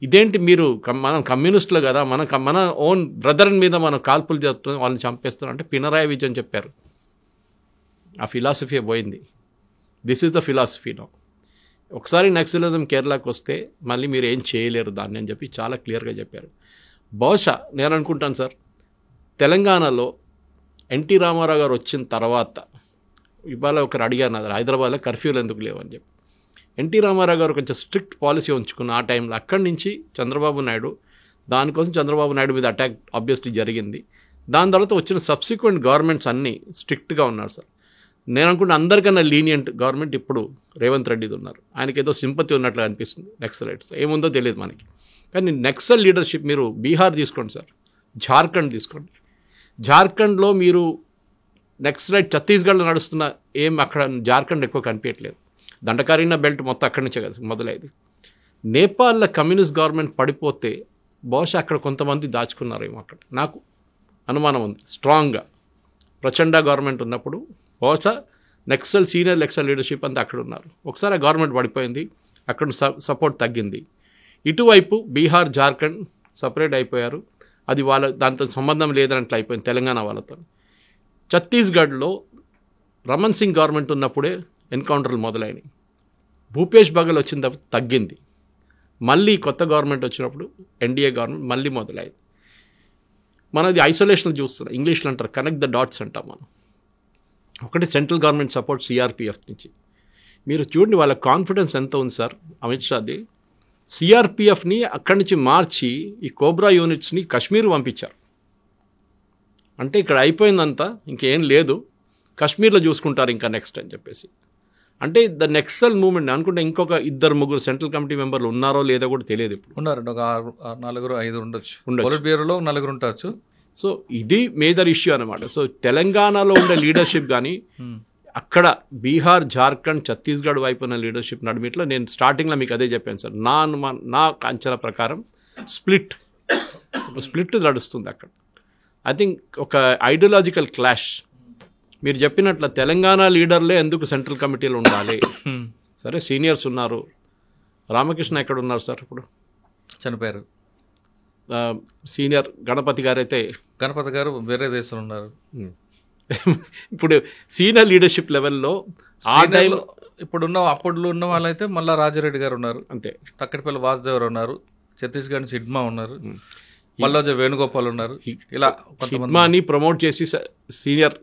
ఇదేంటి మీరు మనం కమ్యూనిస్టులు కదా, మన ఓన్ బ్రదర్ మీద మనం కాల్పులు జరుపుతున్నాం, వాళ్ళని చంపేస్తున్నాం అంటే పినరాయి విజయన్ చెప్పారు. ఆ ఫిలాసఫీ పోయింది. This is the philosophy now. ఒకసారి నక్సలిజం కేరళకు వస్తే మళ్ళీ మీరు ఏం చేయలేరు దాన్ని అని చెప్పి చాలా క్లియర్గా చెప్పారు. బహుశా నేను అనుకుంటాను సార్, తెలంగాణలో ఎన్టీ రామారావు గారు వచ్చిన తర్వాత, ఇవాళ ఒకరు అడిగారు హైదరాబాద్లో కర్ఫ్యూలు ఎందుకు లేవని చెప్పి. ఎన్టీ రామారావు గారు కొంచెం స్ట్రిక్ట్ పాలసీ ఉంచుకున్న ఆ టైంలో. అక్కడి నుంచి చంద్రబాబు నాయుడు, దానికోసం చంద్రబాబు నాయుడు మీద అటాక్ ఆబ్వియస్లీ జరిగింది. దాని తర్వాత వచ్చిన సబ్సిక్వెంట్ గవర్నమెంట్స్ అన్నీ స్ట్రిక్ట్గా ఉన్నారు సార్. నేను అనుకుంటే అందరికన్నా లీనియంట్ గవర్నమెంట్ ఇప్పుడు రేవంత్ రెడ్డిది ఉన్నారు. ఆయనకి ఏదో సింపతి ఉన్నట్లు అనిపిస్తుంది నక్సలైట్స్, ఏముందో తెలియదు మనకి. కానీ నక్సల్ లీడర్షిప్ మీరు బీహార్ తీసుకోండి సార్, జార్ఖండ్ తీసుకోండి. జార్ఖండ్లో మీరు నక్సలైట్ ఛత్తీస్గఢ్లో నడుస్తున్న ఏం అక్కడ జార్ఖండ్ ఎక్కువ కనిపించట్లేదు. దండకారీన బెల్ట్ మొత్తం అక్కడి నుంచే కదా మొదలైంది. నేపాల్లో కమ్యూనిస్ట్ గవర్నమెంట్ పడిపోతే బహుశా అక్కడ కొంతమంది దాచుకున్నారేమో అక్కడ, నాకు అనుమానం ఉంది స్ట్రాంగ్గా. ప్రచండ గవర్నమెంట్ ఉన్నప్పుడు బహుశా సీనియర్ నక్సల్ లీడర్షిప్ అంతా అక్కడ ఉన్నారు. ఒకసారి ఆ గవర్నమెంట్ పడిపోయింది, అక్కడ సపోర్ట్ తగ్గింది. ఇటువైపు బీహార్, జార్ఖండ్ సపరేట్ అయిపోయారు. అది దాంతో సంబంధం లేదన్నట్లు అయిపోయింది తెలంగాణ వాళ్ళతో. ఛత్తీస్గఢ్లో రమణ్ సింగ్ గవర్నమెంట్ ఉన్నప్పుడే ఎన్కౌంటర్లు మొదలైనవి. భూపేష్ బఘెల్ వచ్చిన తర్వాత తగ్గింది. మళ్ళీ కొత్త గవర్నమెంట్ వచ్చినప్పుడు ఎన్డీఏ గవర్నమెంట్ మళ్ళీ మొదలైంది. మనది ఐసోలేషన్ చూస్తున్నాం, ఇంగ్లీష్లో అంటారు కనెక్ట్ ద డాట్స్ అంటాం మనం. ఒకటి సెంట్రల్ గవర్నమెంట్ సపోర్ట్ సిఆర్పిఎఫ్ నుంచి. మీరు చూడండి వాళ్ళ కాన్ఫిడెన్స్ ఎంత ఉంది సార్ అమిత్ షాది. సిఆర్పిఎఫ్ని అక్కడి నుంచి మార్చి ఈ కోబ్రా యూనిట్స్ని కాశ్మీర్ పంపించారు. అంటే ఇక్కడ అయిపోయిందంతా, ఇంకేం లేదు, కాశ్మీర్లో చూసుకుంటారు ఇంకా నెక్స్ట్ అని చెప్పేసి. అంటే ద నక్సల్ మూవ్మెంట్ అనుకుంటే ఇంకొక 2-3 సెంట్రల్ కమిటీ మెంబర్లు ఉన్నారో లేదో కూడా తెలియదు. ఇప్పుడు ఉన్నారు, ఒక 4-5 ఉండొచ్చు. పొలిట్ బ్యూరోలో 4 ఉండొచ్చు. సో ఇది మేజర్ ఇష్యూ అనమాట. సో తెలంగాణలో ఉండే లీడర్షిప్ కానీ అక్కడ బీహార్, జార్ఖండ్, ఛత్తీస్గఢ్ వైపు ఉన్న లీడర్షిప్ నడిమిట్లో నేను స్టార్టింగ్లో మీకు అదే చెప్పాను సార్. నా అంచనా ప్రకారం స్ప్లిట్ నడుస్తుంది అక్కడ. ఐ థింక్ ఒక ఐడియాలజికల్ క్లాష్. మీరు చెప్పినట్ల తెలంగాణ లీడర్లే ఎందుకు సెంట్రల్ కమిటీలో ఉండాలి? సరే సీనియర్స్ ఉన్నారు. రామకృష్ణ ఎక్కడ ఉన్నారు సార్ ఇప్పుడు? చనిపోయారు. సీనియర్ గణపతి గారు అయితే, గణపతి గారు వేరే దేశంలో ఉన్నారు. ఇప్పుడు సీనియర్ లీడర్షిప్ లెవెల్లో ఆ టైంలో అప్పుడు ఉన్న వాళ్ళైతే మళ్ళీ రాజారెడ్డి గారు ఉన్నారు, అంతే. తక్కడిపల్లి వాసుదేవరావు ఉన్నారు, ఛత్తీస్గఢ్ సిడ్మా ఉన్నారు, మల్లోజ వేణుగోపాల్ ఉన్నారు. ఇలా హిడ్మాని ప్రమోట్ చేసి సీనియర్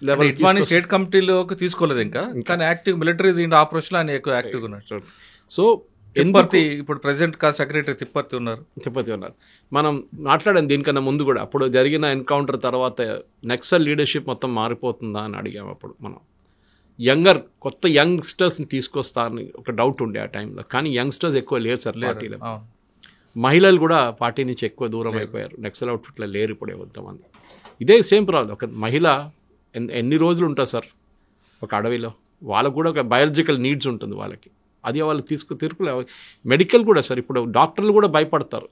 లెవెల్ స్టేట్ కమిటీలోకి తీసుకోలేదు ఇంకా. కానీ యాక్టివ్ మిలిటరీ ఆపరేషన్ ఆయన ఎక్కువ యాక్టివ్గా ఉన్నారు. సో ఇప్పుడు ప్రెసిడెంట్ సెక్రటరీ తిప్పర్తి ఉన్నారు. మనం మాట్లాడాం దీనికన్నా ముందు కూడా. అప్పుడు జరిగిన ఎన్కౌంటర్ తర్వాత నక్సల్ లీడర్షిప్ మొత్తం మారిపోతుందా అని అడిగాము. అప్పుడు మనం కొత్త యంగ్స్టర్స్ని తీసుకొస్తా అని ఒక డౌట్ ఉండే ఆ టైంలో. కానీ యంగ్స్టర్స్ ఎక్కువ లేరు సార్ పార్టీలో. మహిళలు కూడా పార్టీ నుంచి ఎక్కువ దూరం అయిపోయారు. నక్సల్ అవుట్ఫిట్లో లేరు ఇప్పుడే కొంతమంది. ఇదే సేమ్ ప్రాబ్లం. ఒక మహిళ ఎన్ని రోజులు ఉంటారు సార్ ఒక అడవిలో? వాళ్ళకు కూడా ఒక బయాలజికల్ నీడ్స్ ఉంటుంది వాళ్ళకి. అది వాళ్ళు తీర్పులే. మెడికల్ కూడా సార్, ఇప్పుడు డాక్టర్లు కూడా భయపడతారు.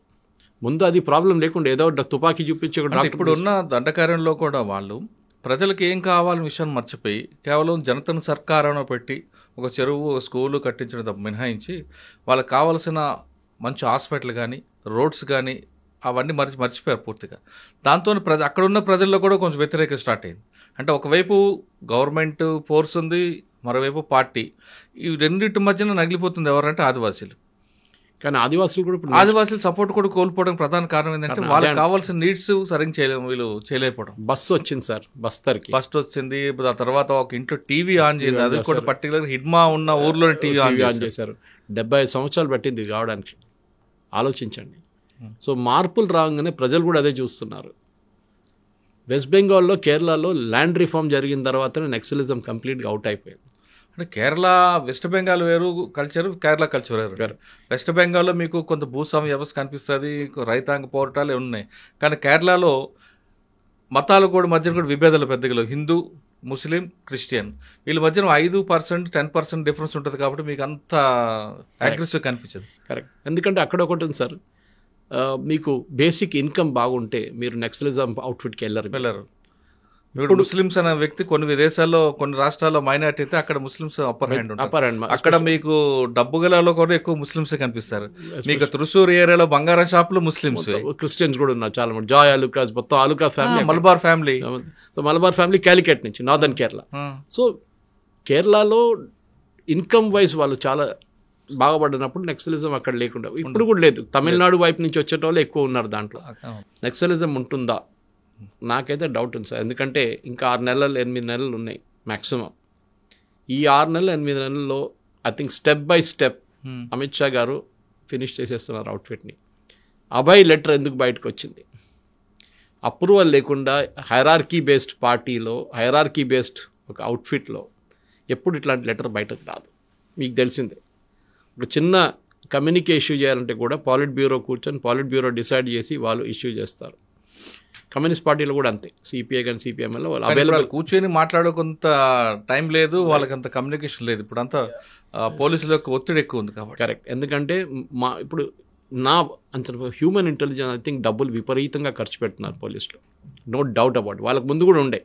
ముందు అది ప్రాబ్లం లేకుండా ఏదో తుపాకీ చూపించే ఇప్పుడు ఉన్న దండకార్యంలో కూడా వాళ్ళు ప్రజలకు ఏం కావాలని విషయం మర్చిపోయి కేవలం జనతను సర్కారాన్ని పెట్టి ఒక చెరువు, ఒక స్కూలు కట్టించడం తప్ప మినహాయించి వాళ్ళకి కావాల్సిన మంచి హాస్పిటల్ కానీ, రోడ్స్ కానీ అవన్నీ మర్చిపోయారు పూర్తిగా. దాంతో అక్కడున్న ప్రజల్లో కూడా కొంచెం వ్యతిరేకత స్టార్ట్ అయింది. అంటే ఒకవైపు గవర్నమెంట్ ఫోర్స్ ఉంది, మరోవైపు పార్టీ. ఈ రెండింటి మధ్యన నగిలిపోతుంది ఎవరంటే ఆదివాసీలు. కానీ ఆదివాసులు కూడా ఇప్పుడు ఆదివాసులు సపోర్ట్ కూడా కోల్పోవడం ప్రధాన కారణం ఏంటంటే వాళ్ళకి కావాల్సిన నీడ్స్ సరిగ్గా వీళ్ళు చేయలేకపోవడం. బస్సు వచ్చింది సార్, బస్తర్కి ఫస్ట్ వచ్చింది, ఆ తర్వాత ఒక ఇంట్లో టీవీ ఆన్ చేయండి, అది కూడా పర్టికులర్ హిడ్మా ఉన్న ఊర్లోనే టీవీ ఆన్ చేశారు. 75 సంవత్సరాలు పట్టింది కావడానికి, ఆలోచించండి. సో మార్పులు రాగానే ప్రజలు కూడా అదే చూస్తున్నారు. వెస్ట్ బెంగాల్లో, కేరళలో ల్యాండ్ రిఫార్మ్ జరిగిన తర్వాతనే నక్సలిజం కంప్లీట్గా అవుట్ అయిపోయింది. అంటే కేరళ, వెస్ట్ బెంగాల్ వేరు కల్చర్, కేరళ కల్చర్ వేరు. వెస్ట్ బెంగాల్లో మీకు కొంత భూస్వామ్య వ్యవస్థ కనిపిస్తుంది, రైతాంగ పోరాటాలు ఉన్నాయి. కానీ కేరళలో మతాల కూడా మధ్యన కూడా విభేదాలు పెద్దగా, హిందూ, ముస్లిం, క్రిస్టియన్ వీళ్ళ మధ్యన 5%, 10% డిఫరెన్స్ ఉంటుంది. కాబట్టి మీకు అంత అగ్రెసివ్ కనిపించదు. కరెక్ట్. ఎందుకంటే అక్కడ ఒకటి ఉంది సార్, మీకు బేసిక్ ఇన్కమ్ బాగుంటే మీరు నక్సలిజం అవుట్ఫిట్కి వెళ్ళరు. ఇప్పుడు ముస్లిమ్స్ అనే వ్యక్తి కొన్ని విదేశాల్లో, కొన్ని రాష్ట్రాల్లో మైనారిటీ అయితే అక్కడ ముస్లిమ్స్ అప్పర్ హ్యాండ్ ఉంటారు. అక్కడ మీకు డబ్బు గలలో కూడా ఎక్కువ ముస్లిమ్స్ కనిపిస్తారు. మీకు త్రిశూర్ ఏరియాలో బంగారం షాపులు ముస్లిమ్స్, క్రిస్టియన్స్ కూడా ఉన్నారు చాలా మంది. జాయ్ అలుకాస్, మొత్తం Alukka family, Malabar family. So Malabar family Calicut నుంచి, నార్దర్న్ కేరళ. సో కేరళలో ఇన్కమ్ వైజ్ వాళ్ళు చాలా బాగుపడినప్పుడు నక్సలిజం అక్కడ లేకుండా, ఇప్పుడు కూడా లేదు. తమిళనాడు వైపు నుంచి వచ్చేటోళ్ళు ఎక్కువ ఉన్నారు దాంట్లో. నక్సలిజం ఉంటుందా? నాకైతే డౌట్ ఉంది సార్. ఎందుకంటే ఇంకా 6 నెలలు 8 నెలలు ఉన్నాయి మ్యాక్సిమం. ఈ 6 నెలలు 8 నెలల్లో I think step by step Amit Shah గారు ఫినిష్ చేసేస్తున్నారు అవుట్ఫిట్ని. అభయ్ లెటర్ ఎందుకు బయటకు వచ్చింది? అప్రూవల్ లేకుండా హైరార్కీ బేస్డ్ పార్టీలో, హైరార్కీ బేస్డ్ ఒక అవుట్ఫిట్లో ఎప్పుడు ఇట్లాంటి లెటర్ బయటకు రాదు. మీకు తెలిసిందే, ఒక చిన్న కమ్యూనికే ఇష్యూ చేయాలంటే కూడా పాలిట్ బ్యూరో కూర్చొని పాలిట్ బ్యూరో డిసైడ్ చేసి వాళ్ళు ఇష్యూ చేస్తారు. కమ్యూనిస్ట్ పార్టీలో కూడా అంతే, సిపిఐ కానీ సిపిఎంలో వాళ్ళు అవైలబుల్ కూర్చొని మాట్లాడే కొంత టైం లేదు, వాళ్ళకి అంత కమ్యూనికేషన్ లేదు. ఇప్పుడు అంతా పోలీసులకు ఒత్తిడి ఎక్కువ ఉంది కాబట్టి. కరెక్ట్. ఎందుకంటే ఇప్పుడు అంత హ్యూమన్ ఇంటెలిజెన్స్ ఐ థింక్ డబ్బులు విపరీతంగా ఖర్చు పెడుతున్నారు పోలీసులు, నో డౌట్ అబౌట్. వాళ్ళకి ముందు కూడా ఉండే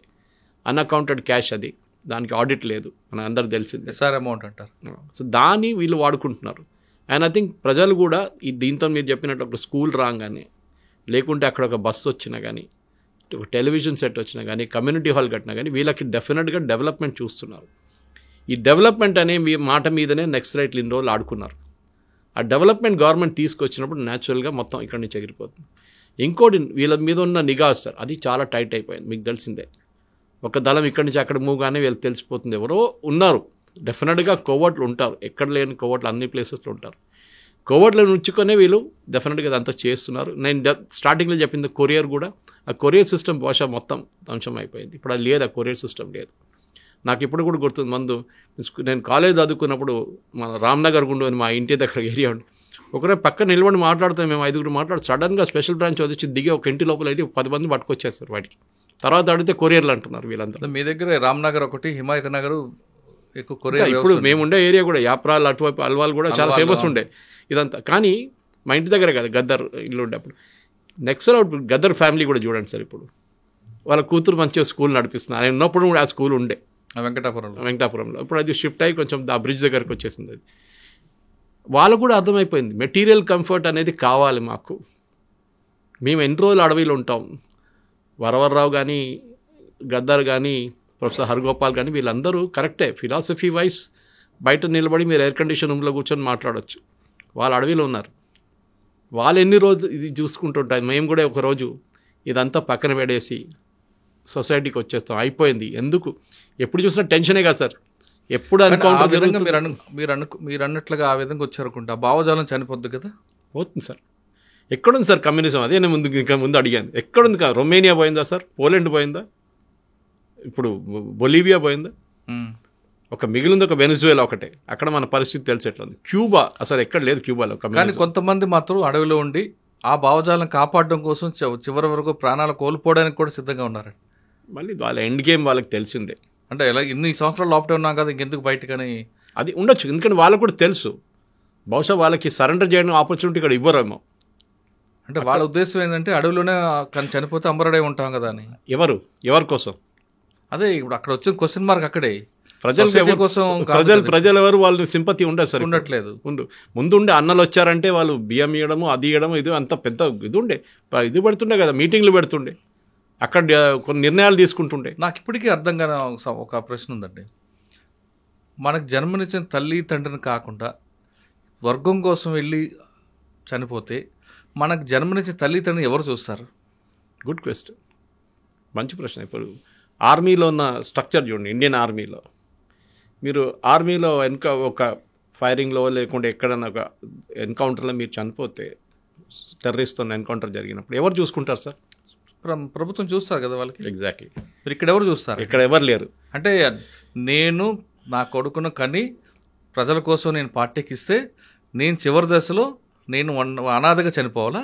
అన్అకౌంటెడ్ క్యాష్, అది దానికి ఆడిట్ లేదు, మనకు అందరికి తెలిసింది, ఎస్ఆర్ అమౌంట్ అంటారు. సో దాన్ని వీళ్ళు వాడుకుంటున్నారు. అండ్ ఐ థింక్ ప్రజలు కూడా దీంతో మీరు చెప్పినట్టు ఒక స్కూల్ రాగానే, లేకుంటే అక్కడ ఒక బస్సు వచ్చినా కానీ, ఒక టెలివిజన్ సెట్ వచ్చినా కానీ, కమ్యూనిటీ హాల్ కట్టినా కానీ వీళ్ళకి డెఫినెట్గా డెవలప్మెంట్ చూస్తున్నారు. ఈ డెవలప్మెంట్ అనే మాట మీదనే నెక్స్ట్ రైట్లు ఇన్ని రోజులు ఆడుకున్నారు. ఆ డెవలప్మెంట్ గవర్నమెంట్ తీసుకొచ్చినప్పుడు న్యాచురల్గా మొత్తం ఇక్కడి నుంచి ఎగిరిపోతుంది. ఇంకోటి వీళ్ళ మీద ఉన్న నిఘా సార్, అది చాలా టైట్ అయిపోయింది. మీకు తెలిసిందే, ఒక దళం ఇక్కడి నుంచి అక్కడ మూగానే వీళ్ళకి తెలిసిపోతుంది. ఎవరో ఉన్నారు, డెఫినెట్గా కోవర్ట్లు ఉంటారు, ఎక్కడ లేని కోవర్ట్లు అన్ని ప్లేసెస్లో ఉంటారు. కోవర్ట్లో ఉంచుకొనే వీళ్ళు డెఫినెట్గా అదంతా చేస్తున్నారు. నేను స్టార్టింగ్లో చెప్పింది కొరియర్ కూడా, ఆ కొరియర్ సిస్టమ్ బహుశా మొత్తం ధ్వంసం అయిపోయింది. ఇప్పుడు అది లేదు, ఆ కొరియర్ సిస్టమ్ లేదు. నాకు ఇప్పుడు కూడా గుర్తుంది, ముందు నేను కాలేజ్ చదువుకున్నప్పుడు మన రామ్నగర్ గుండు అని మా ఇంటి దగ్గర ఏరియా ఉండి, ఒకరే పక్కన నిలబడి మాట్లాడుతాం, మేము 5 మాట్లాడు, సడన్గా స్పెషల్ బ్రాంచ్ వచ్చి దిగి ఒక ఇంటి లోపల అయితే 10 మంది పట్టుకొచ్చేస్తారు వాటికి. తర్వాత అడిగితే కొరియర్లు అంటున్నారు వీళ్ళంతా. మీ దగ్గర రామ్నగర్ ఒకటి, హిమాయత్ నగర్ ఎక్కువ కొరియర్. ఇప్పుడు మేము ఉండే ఏరియా కూడా యాప్రాల్, అటువైపు అల్వాల్ కూడా చాలా ఫేమస్ ఉండే ఇదంతా. కానీ మా ఇంటి దగ్గర కదా గద్దర్ ఇల్లు ఉండే. అప్పుడు నెక్స్ట్ గద్దర్ ఫ్యామిలీ కూడా చూడండి సార్, ఇప్పుడు వాళ్ళ కూతురు మంచిగా స్కూల్ నడిపిస్తున్నారు. ఆయన ఉన్నప్పుడు కూడా ఆ స్కూల్ ఉండే వెంకటాపురంలో. ఇప్పుడు అది షిఫ్ట్ అయ్యి కొంచెం ఆ బ్రిడ్జ్ దగ్గరకు వచ్చేసింది. అది వాళ్ళకు కూడా అర్థమైపోయింది, మెటీరియల్ కంఫర్ట్ అనేది కావాలి మాకు. మేము ఎన్ని రోజులు అడవిలో ఉంటాం. వరవర్రావు కానీ, గద్దర్ కానీ, ప్రొఫెసర్ హర్గోపాల్ కానీ వీళ్ళందరూ కరెక్టే, ఫిలాసఫీ వైజ్ బయట నిలబడి మీరు ఎయిర్ కండిషన్ రూమ్లో కూర్చొని మాట్లాడవచ్చు. వాళ్ళు అడవిలో ఉన్నారు, వాళ్ళు ఎన్ని రోజులు ఇది చూసుకుంటుంటారు. మేము కూడా ఒకరోజు ఇదంతా పక్కన పెడేసి సొసైటీకి వచ్చేస్తాం, అయిపోయింది. ఎందుకు ఎప్పుడు చూసినా టెన్షనే కదా సార్. ఎప్పుడు మీరు అన్నట్లుగా ఆ విధంగా వచ్చారనుకుంటా, భావజాలం చనిపోద్ది కదా. పోతుంది సార్. ఎక్కడుంది సార్ కమ్యూనిజం? అదే నేను ఇంకా ముందు అడిగాను, ఎక్కడుంది కదా? రొమేనియా పోయిందా సార్? పోలాండ్ పోయిందా? ఇప్పుడు బొలీవియా పోయిందా? ఒక మిగిలింది ఒక వెనిజువేలా ఒకటే. అక్కడ మన పరిస్థితి తెలిసేట్లుంది. క్యూబా అసలు ఎక్కడ లేదు క్యూబాలో. కానీ కొంతమంది మాత్రం అడవిలో ఉండి ఆ భావజాలం కాపాడడం కోసం చివరి వరకు ప్రాణాలు కోల్పోవడానికి కూడా సిద్ధంగా ఉన్నారు. మళ్ళీ వాళ్ళ ఎండ్ గేమ్ వాళ్ళకి తెలిసిందే. అంటే ఇలా ఇన్ని సంవత్సరాలు లాక్డౌన్ ఉన్నాం కదా, ఇంకెందుకు బయటకని అది ఉండొచ్చు. ఎందుకంటే వాళ్ళకు కూడా తెలుసు, బహుశా వాళ్ళకి సరెండర్ చేయడం ఆపర్చునిటీ ఇక్కడ ఇవ్వరేమో. అంటే వాళ్ళ ఉద్దేశం ఏంటంటే అడవిలోనే కానీ చనిపోతే అమరుడై ఉంటాం కదా అని. ఎవరి కోసం? అదే ఇప్పుడు అక్కడ వచ్చిన క్వశ్చన్ మార్క్ అక్కడే. ప్రజల కోసం ప్రజలు ఎవరు వాళ్ళు సింపతి ఉండదు సార్, ఉండట్లేదు. ముందు ఉండే అన్నలు వచ్చారంటే వాళ్ళు బియ్యం ఇవ్వడము, అది ఇవ్వడము, ఇది అంత పెద్ద ఇది ఉండే, ఇది పెడుతుండే కదా, మీటింగ్లు పెడుతుండే, అక్కడ కొన్ని నిర్ణయాలు తీసుకుంటుండే. నాకు ఇప్పటికీ అర్థం కాని ఒక ప్రశ్న ఉందండి. మనకు జన్మనిచ్చిన తల్లి తండ్రిని కాకుండా వర్గం కోసం వెళ్ళి చనిపోతే మనకు జన్మనిచ్చే తల్లిదండ్రులు ఎవరు చూస్తారు? గుడ్ క్వశ్చన్, మంచి ప్రశ్న. ఇప్పుడు ఆర్మీలో ఉన్న స్ట్రక్చర్ చూడండి, ఇండియన్ ఆర్మీలో మీరు ఆర్మీలో ఒక ఫైరింగ్లో లేకుంటే ఎక్కడన్నా ఒక ఎన్కౌంటర్లో మీరు చనిపోతే, టెర్రరిస్ట్తో ఎన్కౌంటర్ జరిగినప్పుడు ఎవరు చూసుకుంటారు సార్? ప్రభుత్వం చూస్తారు కదా వాళ్ళకి. ఎగ్జాక్ట్లీ. మీరు ఇక్కడ ఎవరు చూస్తారు? ఇక్కడ ఎవరు లేరు. అంటే నేను నా కొడుకును కని ప్రజల కోసం నేను పార్టీకి ఇస్తే నేను చివరి దశలో నేను అనాథగా చనిపోవాలా?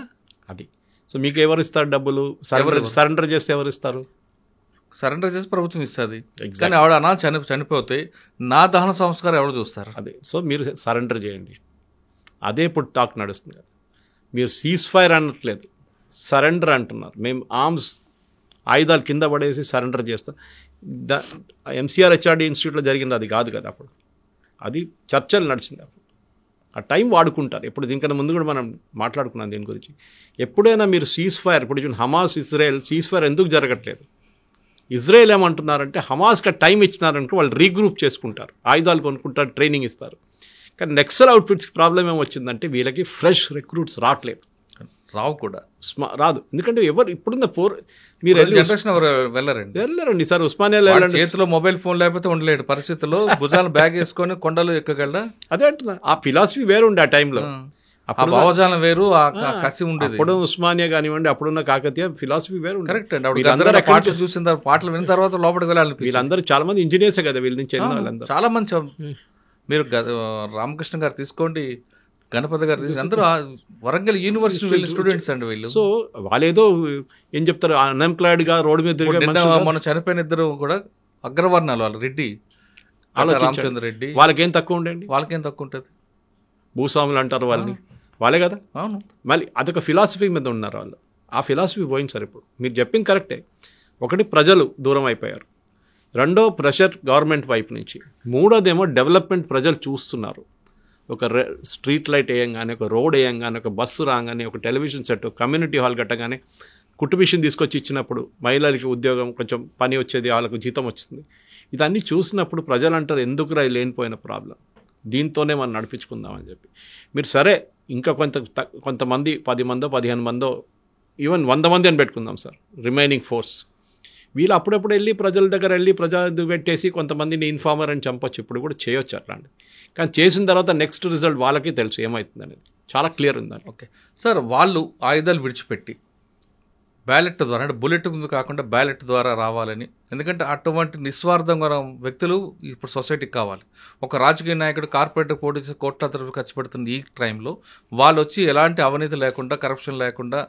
అది. సో మీకు ఎవరు ఇస్తారు డబ్బులు? సరెండర్ చేస్తే ఎవరు ఇస్తారు? సరెండర్ చేసి ప్రభుత్వం ఇస్తుంది. కానీ ఆవిడ అనాథ చనిపోతే నా దహన సంస్కారం ఎవరు చూస్తారు? అదే. సో మీరు సరెండర్ చేయండి. అదే ఇప్పుడు టాక్ నడుస్తుంది కదా. మీరు సీజ్ ఫైర్ అనట్లేదు, సరెండర్ అంటున్నారు. మేము ఆయుధాలు కింద పడేసి సరెండర్ చేస్తాం. ఎంసీఆర్ హెచ్ఆర్డీ ఇన్స్టిట్యూట్లో జరిగింది అది కాదు కదా. అప్పుడు అది చర్చలు నడిచింది. అప్పుడు ఆ టైం వాడుకుంటారు. ఇప్పుడు దీనికన్నా ముందు కూడా మనం మాట్లాడుకున్నాం దీని గురించి. ఎప్పుడైనా మీరు సీజ్ ఫైర్, ఇప్పుడు హమాస్ ఇజ్రాయెల్ సీజ్ ఫైర్ ఎందుకు జరగట్లేదు? ఇజ్రాయెల్ ఏమంటున్నారంటే హమాస్కి టైం ఇచ్చినారనుకో వాళ్ళు రీగ్రూప్ చేసుకుంటారు, ఆయుధాలు కొనుక్కుంటారు, ట్రైనింగ్ ఇస్తారు. కానీ నక్సల్ అవుట్ఫిట్స్కి ప్రాబ్లం ఏమొచ్చిందంటే వీళ్ళకి ఫ్రెష్ రిక్రూట్స్ రావట్లేదు. రావు కూడా రాదు. ఎందుకంటే ఎవరు ఇప్పుడున్న మీరు వెళ్ళరండి సార్. ఉస్మానియాలో చేతిలో మొబైల్ ఫోన్ లేకపోతే ఉండలేడు పరిస్థితుల్లో, భుజాలు బ్యాగ్ వేసుకొని కొండలు ఎక్కగలడా? అదే అంటున్నా. ఆ ఫిలాసఫీ వేరు ఉండే ఆ టైంలో. అప్పుడు భావజాలం వేరు, ఆ కసి ఉండేది. అప్పుడు ఉస్మానియా కానివ్వండి, అప్పుడున్న కాకతీయ ఫిలాసఫీ వేరు. కరెక్ట్ అండి. పాటలు చూసిన తర్వాత, పాటలు విన్న తర్వాత లోపలికి వెళ్ళాలి. వీళ్ళందరూ చాలా మంది ఇంజనీర్సే కదా, వీళ్ళ నుంచి వాళ్ళందరూ చాలా మంది. మీరు రామకృష్ణ గారు తీసుకోండి, గణపతి గారు, అందరూ వరంగల్ యూనివర్సిటీ స్టూడెంట్స్ అండి వీళ్ళు. సో వాళ్ళేదో ఏం చెప్తారు, అన్ఎంప్లాయిడ్ గా రోడ్డు మీద మన చనిపోయిన ఇద్దరు కూడా అగ్రవర్ణాలు, వాళ్ళు రెడ్డి, రామచంద్ర రెడ్డి. వాళ్ళకేం తక్కువ ఉండండి? వాళ్ళకేం తక్కువ ఉంటుంది? భూస్వాములు అంటారు వాళ్ళని, వాళ్ళే కదా. అవును. మళ్ళీ అదొక ఫిలాసఫీ మీద ఉన్నారు వాళ్ళు. ఆ ఫిలాసఫీ పోయింది సార్. ఇప్పుడు మీరు చెప్పింది కరెక్టే. ఒకటి, ప్రజలు దూరం అయిపోయారు. రెండో, ప్రెషర్ గవర్నమెంట్ వైపు నుంచి. మూడోదేమో డెవలప్మెంట్ ప్రజలు చూస్తున్నారు. ఒక స్ట్రీట్ లైట్ వేయంగానే, ఒక రోడ్ వేయంగానే, ఒక బస్సు రాగానే, ఒక టెలివిజన్ సెట్, కమ్యూనిటీ హాల్ కట్టగానే, కుటుంబిషన్ తీసుకొచ్చి ఇచ్చినప్పుడు మహిళలకి ఉద్యోగం, కొంచెం పని వచ్చేది, వాళ్ళకు జీతం వచ్చింది. ఇదన్నీ చూసినప్పుడు ప్రజలు అంటారు ఎందుకురా లేనిపోయిన ప్రాబ్లం, దీంతోనే మనం నడిపించుకుందామని చెప్పి. మీరు సరే ఇంకా కొంతమంది 10 మందో 15 మందో, ఈవెన్ 100 మంది అని పెట్టుకుందాం సార్, రిమైనింగ్ ఫోర్స్. వీళ్ళు అప్పుడప్పుడు వెళ్ళి ప్రజల దగ్గర వెళ్ళి ప్రజలు పెట్టేసి కొంతమందిని ఇన్ఫార్మర్ అని చంపొచ్చు. ఇప్పుడు కూడా చేయొచ్చు అట్లాంటి. కానీ చేసిన తర్వాత నెక్స్ట్ రిజల్ట్ వాళ్ళకి తెలుసు ఏమవుతుంది అనేది, చాలా క్లియర్ ఉందని. ఓకే సార్, వాళ్ళు ఆయుధాలు విడిచిపెట్టి బ్యాలెట్ ద్వారా, అంటే బుల్లెట్ కాకుండా బ్యాలెట్ ద్వారా రావాలని, ఎందుకంటే అటువంటి నిస్వార్థంగా వ్యక్తులు ఇప్పుడు సొసైటీకి కావాలి. ఒక రాజకీయ నాయకుడు కార్పొరేటర్ పోటీ కోట్ల ఖర్చు పెడుతున్న ఈ టైంలో వాళ్ళు వచ్చి ఎలాంటి అవినీతి లేకుండా, కరప్షన్ లేకుండా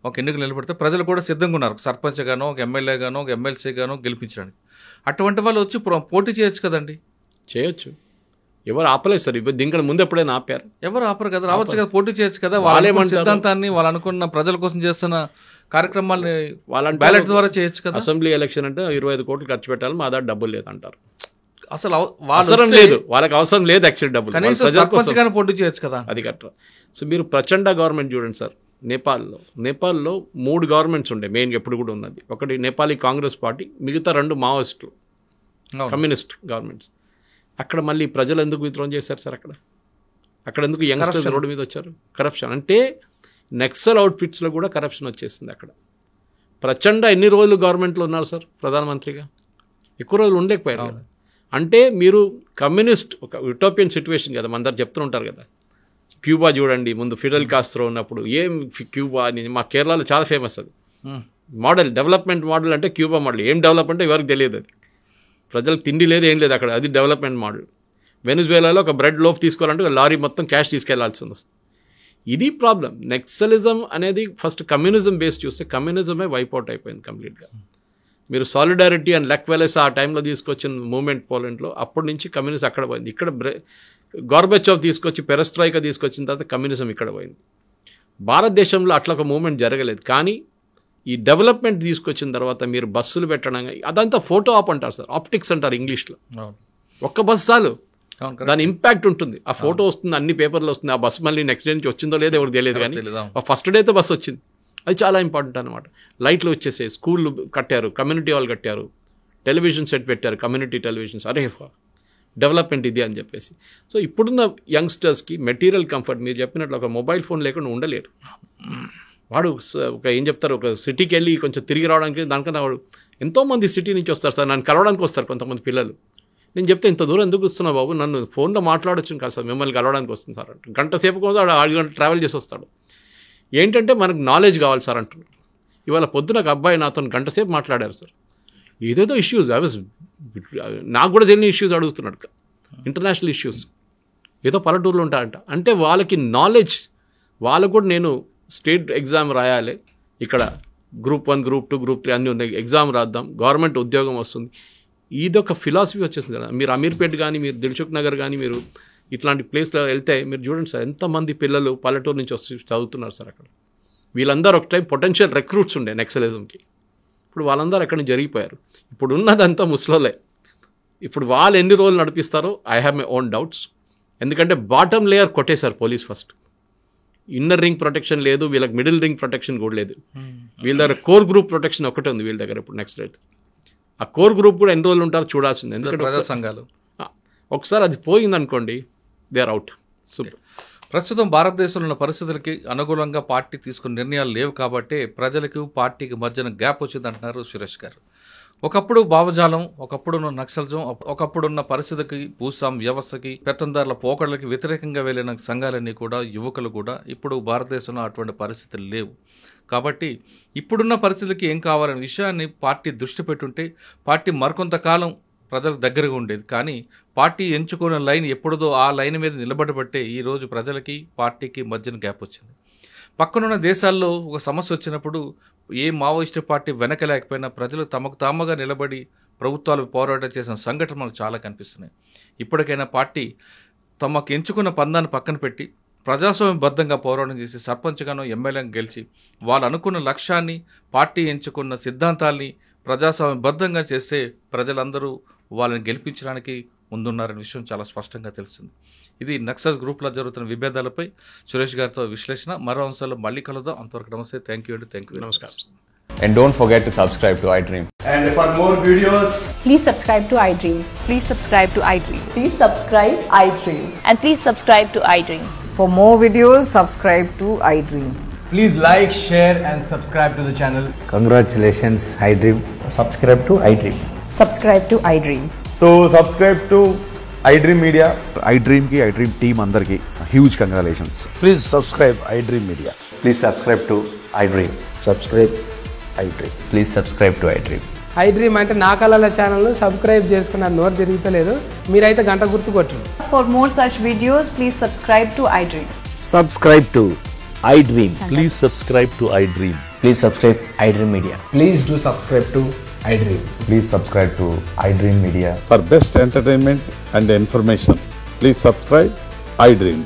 ఒక ఎన్నికలు నిలబెడితే ప్రజలు కూడా సిద్ధంగా ఉన్నారు, సర్పంచ్ గానో, ఒక ఎమ్మెల్యే గానో, ఒక ఎమ్మెల్సీ గానో గెలిపించడానికి. అటువంటి వాళ్ళు వచ్చి పోటీ చేయొచ్చు కదండి. చేయొచ్చు. ఎవరు ఆపలేదు సార్. దీనికన్నా ముందు ఎప్పుడైనా ఆపారు? ఎవరు ఆపరు కదా. రావచ్చు కదా, పోటీ చేయొచ్చు కదా. వాళ్ళ సిద్ధాంతాన్ని, వాళ్ళు అనుకున్న ప్రజల కోసం చేస్తున్న కార్యక్రమాల్ని వాళ్ళ బ్యాలెట్ ద్వారా చేయొచ్చు కదా. అసెంబ్లీ ఎలక్షన్ అంటే 25 కోట్లు ఖర్చు పెట్టాలి, మా దగ్గర డబ్బులు లేదంటారు. అసలు అవసరం లేదు, వాళ్ళకి అవసరం లేదు యాక్చువల్ డబ్బులు. పోటీ చేయొచ్చు కదా. అది కరెక్ట్. సో మీరు ప్రచండ గవర్నమెంట్ చూడండి సార్. నేపాల్లో 3 గవర్నమెంట్స్ ఉండే మెయిన్గా, ఎప్పుడు కూడా ఉన్నది. ఒకటి నేపాలీ కాంగ్రెస్ పార్టీ, మిగతా 2 మావోయిస్టులు, కమ్యూనిస్ట్ గవర్నమెంట్స్. అక్కడ మళ్ళీ ప్రజలు ఎందుకు విత్డ్రా చేశారు సార్? అక్కడ ఎందుకు యంగ్స్టర్స్ రోడ్డు మీద వచ్చారు? కరప్షన్. అంటే నక్సల్ అవుట్ఫిట్స్లో కూడా కరప్షన్ వచ్చేసింది అక్కడ. ప్రచండ ఎన్ని రోజులు గవర్నమెంట్లో ఉన్నారు సార్ ప్రధానమంత్రిగా? ఎక్కువ రోజులు ఉండకపోయారు కదా. అంటే మీరు కమ్యూనిస్ట్, ఒక యూటోపియన్ సిచ్యువేషన్ కదా, అందరు చెప్తుంటారు కదా. క్యూబా చూడండి, ముందు ఫిడెల్ కాస్ట్రో ఉన్నప్పుడు ఏం క్యూబా అని, మా కేరళలో చాలా ఫేమస్ అది మోడల్, డెవలప్మెంట్ మోడల్ అంటే క్యూబా మోడల్. ఏం డెవలప్ అంటే ఎవరికి తెలియదు. అది ప్రజలకు తిండి లేదు, ఏం లేదు అక్కడ, అది డెవలప్మెంట్ మోడల్. వెనిజువేలాలో ఒక బ్రెడ్ లోఫ్ తీసుకోవాలంటే లారీ మొత్తం క్యాష్ తీసుకెళ్లాల్సి వస్తుంది. ఇది ప్రాబ్లం. నక్సలిజం అనేది ఫస్ట్ కమ్యూనిజం బేస్ చూస్తే కమ్యూనిజమే వైప్అవుట్ అయిపోయింది కంప్లీట్గా. మీరు సాలిడారిటీ అండ్ లెక్ వెలెస్ ఆ టైంలో తీసుకొచ్చిన మూమెంట్ పోలాండ్లో, అప్పటి నుంచి కమ్యూనిజం అక్కడ పోయింది. ఇక్కడ గోర్బచోవ్ తీసుకొచ్చి పెరెస్ట్రాయికా తీసుకొచ్చిన తర్వాత కమ్యూనిజం ఇక్కడ పోయింది. భారతదేశంలో అట్లా ఒక మూమెంట్ జరగలేదు. కానీ ఈ డెవలప్మెంట్ తీసుకొచ్చిన తర్వాత మీరు బస్సులు పెట్టడం, అదంతా ఫోటో ఆప్ అంటారు సార్, ఆప్టిక్స్ అంటారు ఇంగ్లీష్లో. ఒక్క బస్సు చాలు, దాని ఇంపాక్ట్ ఉంటుంది. ఆ ఫోటో వస్తుంది, అన్ని పేపర్లు వస్తుంది. ఆ బస్సు మళ్ళీ నెక్స్ట్ డే నుంచి వచ్చిందో లేదో ఎవరికి తెలియదు. కానీ ఫస్ట్ డేతో బస్సు వచ్చింది, అది చాలా ఇంపార్టెంట్ అనమాట. లైట్లు వచ్చేసాయి, స్కూళ్ళు కట్టారు, కమ్యూనిటీ హాల్ కట్టారు, టెలివిజన్ సెట్ పెట్టారు, కమ్యూనిటీ టెలివిజన్స్. అరే డెవలప్మెంట్ ఇది అని చెప్పేసి. సో ఇప్పుడున్న యంగ్స్టర్స్కి మెటీరియల్ కంఫర్ట్, మీరు చెప్పినట్లు ఒక మొబైల్ ఫోన్ లేకుండా ఉండలేరు. వాడు ఒక ఏం చెప్తారు, ఒక సిటీకి వెళ్ళి కొంచెం తిరిగి రావడానికి దానికన్నా వాడు ఎంతోమంది సిటీ నుంచి వస్తారు సార్, నన్ను కలవడానికి వస్తారు కొంతమంది పిల్లలు. నేను చెప్తే ఇంత దూరం ఎందుకు వస్తున్నావు బాబు, నన్ను ఫోన్లో మాట్లాడొచ్చు కాదు సార్, మిమ్మల్ని కలవడానికి వస్తుంది సార్ అంటారు. గంట సేపు కోసం వాడు 6 గంటలు ట్రావెల్ చేసి వస్తాడు. ఏంటంటే మనకు నాలెడ్జ్ కావాలి సార్ అంటున్నారు. ఇవాళ పొద్దున ఒక అబ్బాయి నాతో గంట సేపు మాట్లాడారు సార్, ఏదేదో ఇష్యూస్, నాకు కూడా తెలియని ఇష్యూస్ అడుగుతున్నాడు, ఇంటర్నేషనల్ ఇష్యూస్, ఏదో పల్లెటూరులో ఉంటాయంట. అంటే వాళ్ళకి నాలెడ్జ్, వాళ్ళకు కూడా నేను స్టేట్ ఎగ్జామ్ రాయాలి, ఇక్కడ గ్రూప్ 1, గ్రూప్ 2, గ్రూప్ 3 అన్నీ ఉన్నాయి, ఎగ్జామ్ రాద్దాం, గవర్నమెంట్ ఉద్యోగం వస్తుంది, ఇదొక ఫిలాసఫీ వచ్చేసింది కదా. మీరు అమీర్పేట్ కానీ, మీరు దిల్సుఖ్ నగర్ కానీ, మీరు ఇట్లాంటి ప్లేస్లో వెళ్తే మీరు చూడండి సార్, ఎంతమంది పిల్లలు పల్లెటూరు నుంచి వచ్చి చదువుతున్నారు సార్ అక్కడ. వీళ్ళందరూ ఒక టైం పొటెన్షియల్ రిక్రూట్స్ ఉండే నక్సలిజంకి, ఇప్పుడు వాళ్ళందరూ అక్కడి నుంచి జరిగిపోయారు. ఇప్పుడు ఉన్నదంతా ముస్లోలే. ఇప్పుడు వాళ్ళు ఎన్ని రోజులు నడిపిస్తారో I have my own doubts. ఎందుకంటే బాటమ్ లేయర్ కొట్టేశారు police first. Inner ring protection లేదు, వీళ్ళకి మిడిల్ రింగ్ ప్రొటెక్షన్ కూడా లేదు. వీళ్ళ దగ్గర కోర్ గ్రూప్ ప్రొటెక్షన్ ఒకటే ఉంది వీళ్ళ దగ్గర. ఇప్పుడు నెక్స్ట్ రైట్ ఆ కోర్ గ్రూప్ కూడా ఎన్ని రోజులు ఉంటారో చూడాల్సింది. ఎందుకంటే సంఘాలు ఒకసారి అది పోయిందనుకోండి, దే ఆర్ అవుట్. సూపర్. ప్రస్తుతం భారతదేశంలో ఉన్న పరిస్థితులకి అనుగుణంగా పార్టీ తీసుకున్న నిర్ణయాలు లేవు కాబట్టి ప్రజలకు పార్టీకి మధ్యన గ్యాప్ వచ్చింది అంటున్నారు సురేష్ గారు. ఒకప్పుడు భావజాలం, ఒకప్పుడున్న నక్సలిజం, ఒకప్పుడున్న పరిస్థితికి, భూస్వామ్య వ్యవస్థకి, పెత్తందారుల పోకడలకి వ్యతిరేకంగా వెళ్ళిన సంఘాలన్నీ కూడా, యువకులు కూడా ఇప్పుడు భారతదేశంలో అటువంటి పరిస్థితులు లేవు. కాబట్టి ఇప్పుడున్న పరిస్థితులకి ఏం కావాలనే విషయాన్ని పార్టీ దృష్టి పెట్టుంటే పార్టీ మరికొంతకాలం ప్రజలకు దగ్గరగా ఉండేది. కానీ పార్టీ ఎంచుకున్న లైన్ ఎప్పుడుదో ఆ లైన్ మీద నిలబడబట్టే ఈరోజు ప్రజలకి పార్టీకి మధ్యన గ్యాప్ వచ్చింది. పక్కనున్న దేశాల్లో ఒక సమస్య వచ్చినప్పుడు ఏ మావోయిస్టు పార్టీ వెనక లేకపోయినా ప్రజలు తమకు తాముగా నిలబడి ప్రభుత్వాలు పోరాటం చేసిన సంఘటన మనకు చాలా కనిపిస్తున్నాయి. ఇప్పటికైనా పార్టీ తమకు ఎంచుకున్న పందాన్ని పక్కన పెట్టి ప్రజాస్వామ్యబద్ధంగా పోరాటం చేసి సర్పంచ్గానో ఎమ్మెల్యేగా గెలిచి వాళ్ళు అనుకున్న లక్ష్యాన్ని, పార్టీ ఎంచుకున్న సిద్ధాంతాల్ని ప్రజాస్వామ్యబద్ధంగా చేస్తే ప్రజలందరూ వాళ్ళని గెలిపించడానికి ముందున్నారనే విషయం చాలా స్పష్టంగా తెలుస్తుంది. ఇది నక్సల్ గ్రూప్లో జరుగుతున్న విభేదాలపై సురేష్ గారితో విశ్లేషణ. మరో అంశాల్లో మళ్ళీ కలుద్దాం. అంతవరకు నమస్తే. థ్యాంక్ యూ అండి. Thank you. నమస్కారం. And don't forget to subscribe to iDream. And for more videos, Please subscribe to iDream. Please subscribe to iDream. Please subscribe iDream. And please subscribe to iDream. For more videos, subscribe to iDream. please like, share and subscribe to the channel. Congratulations, iDream. Subscribe to iDream. Subscribe to iDream. So subscribe to iDream Media. iDream ki iDream team andar ki huge congratulations. Please subscribe iDream Media. Please subscribe to iDream. Subscribe iDream. Please subscribe to iDream. iDream అంటే నా కళల ఛానల్ను subscribe చేసుకున్న నోరు తిరుగుతలేదు, మీరైతే గంట గుర్తు కొట్టండి. For more such videos, please subscribe to iDream. Subscribe to iDream. Please subscribe to iDream. Please subscribe iDream Media. Please do subscribe to iDream. Please subscribe to iDream Media. For best entertainment and information, please subscribe iDream.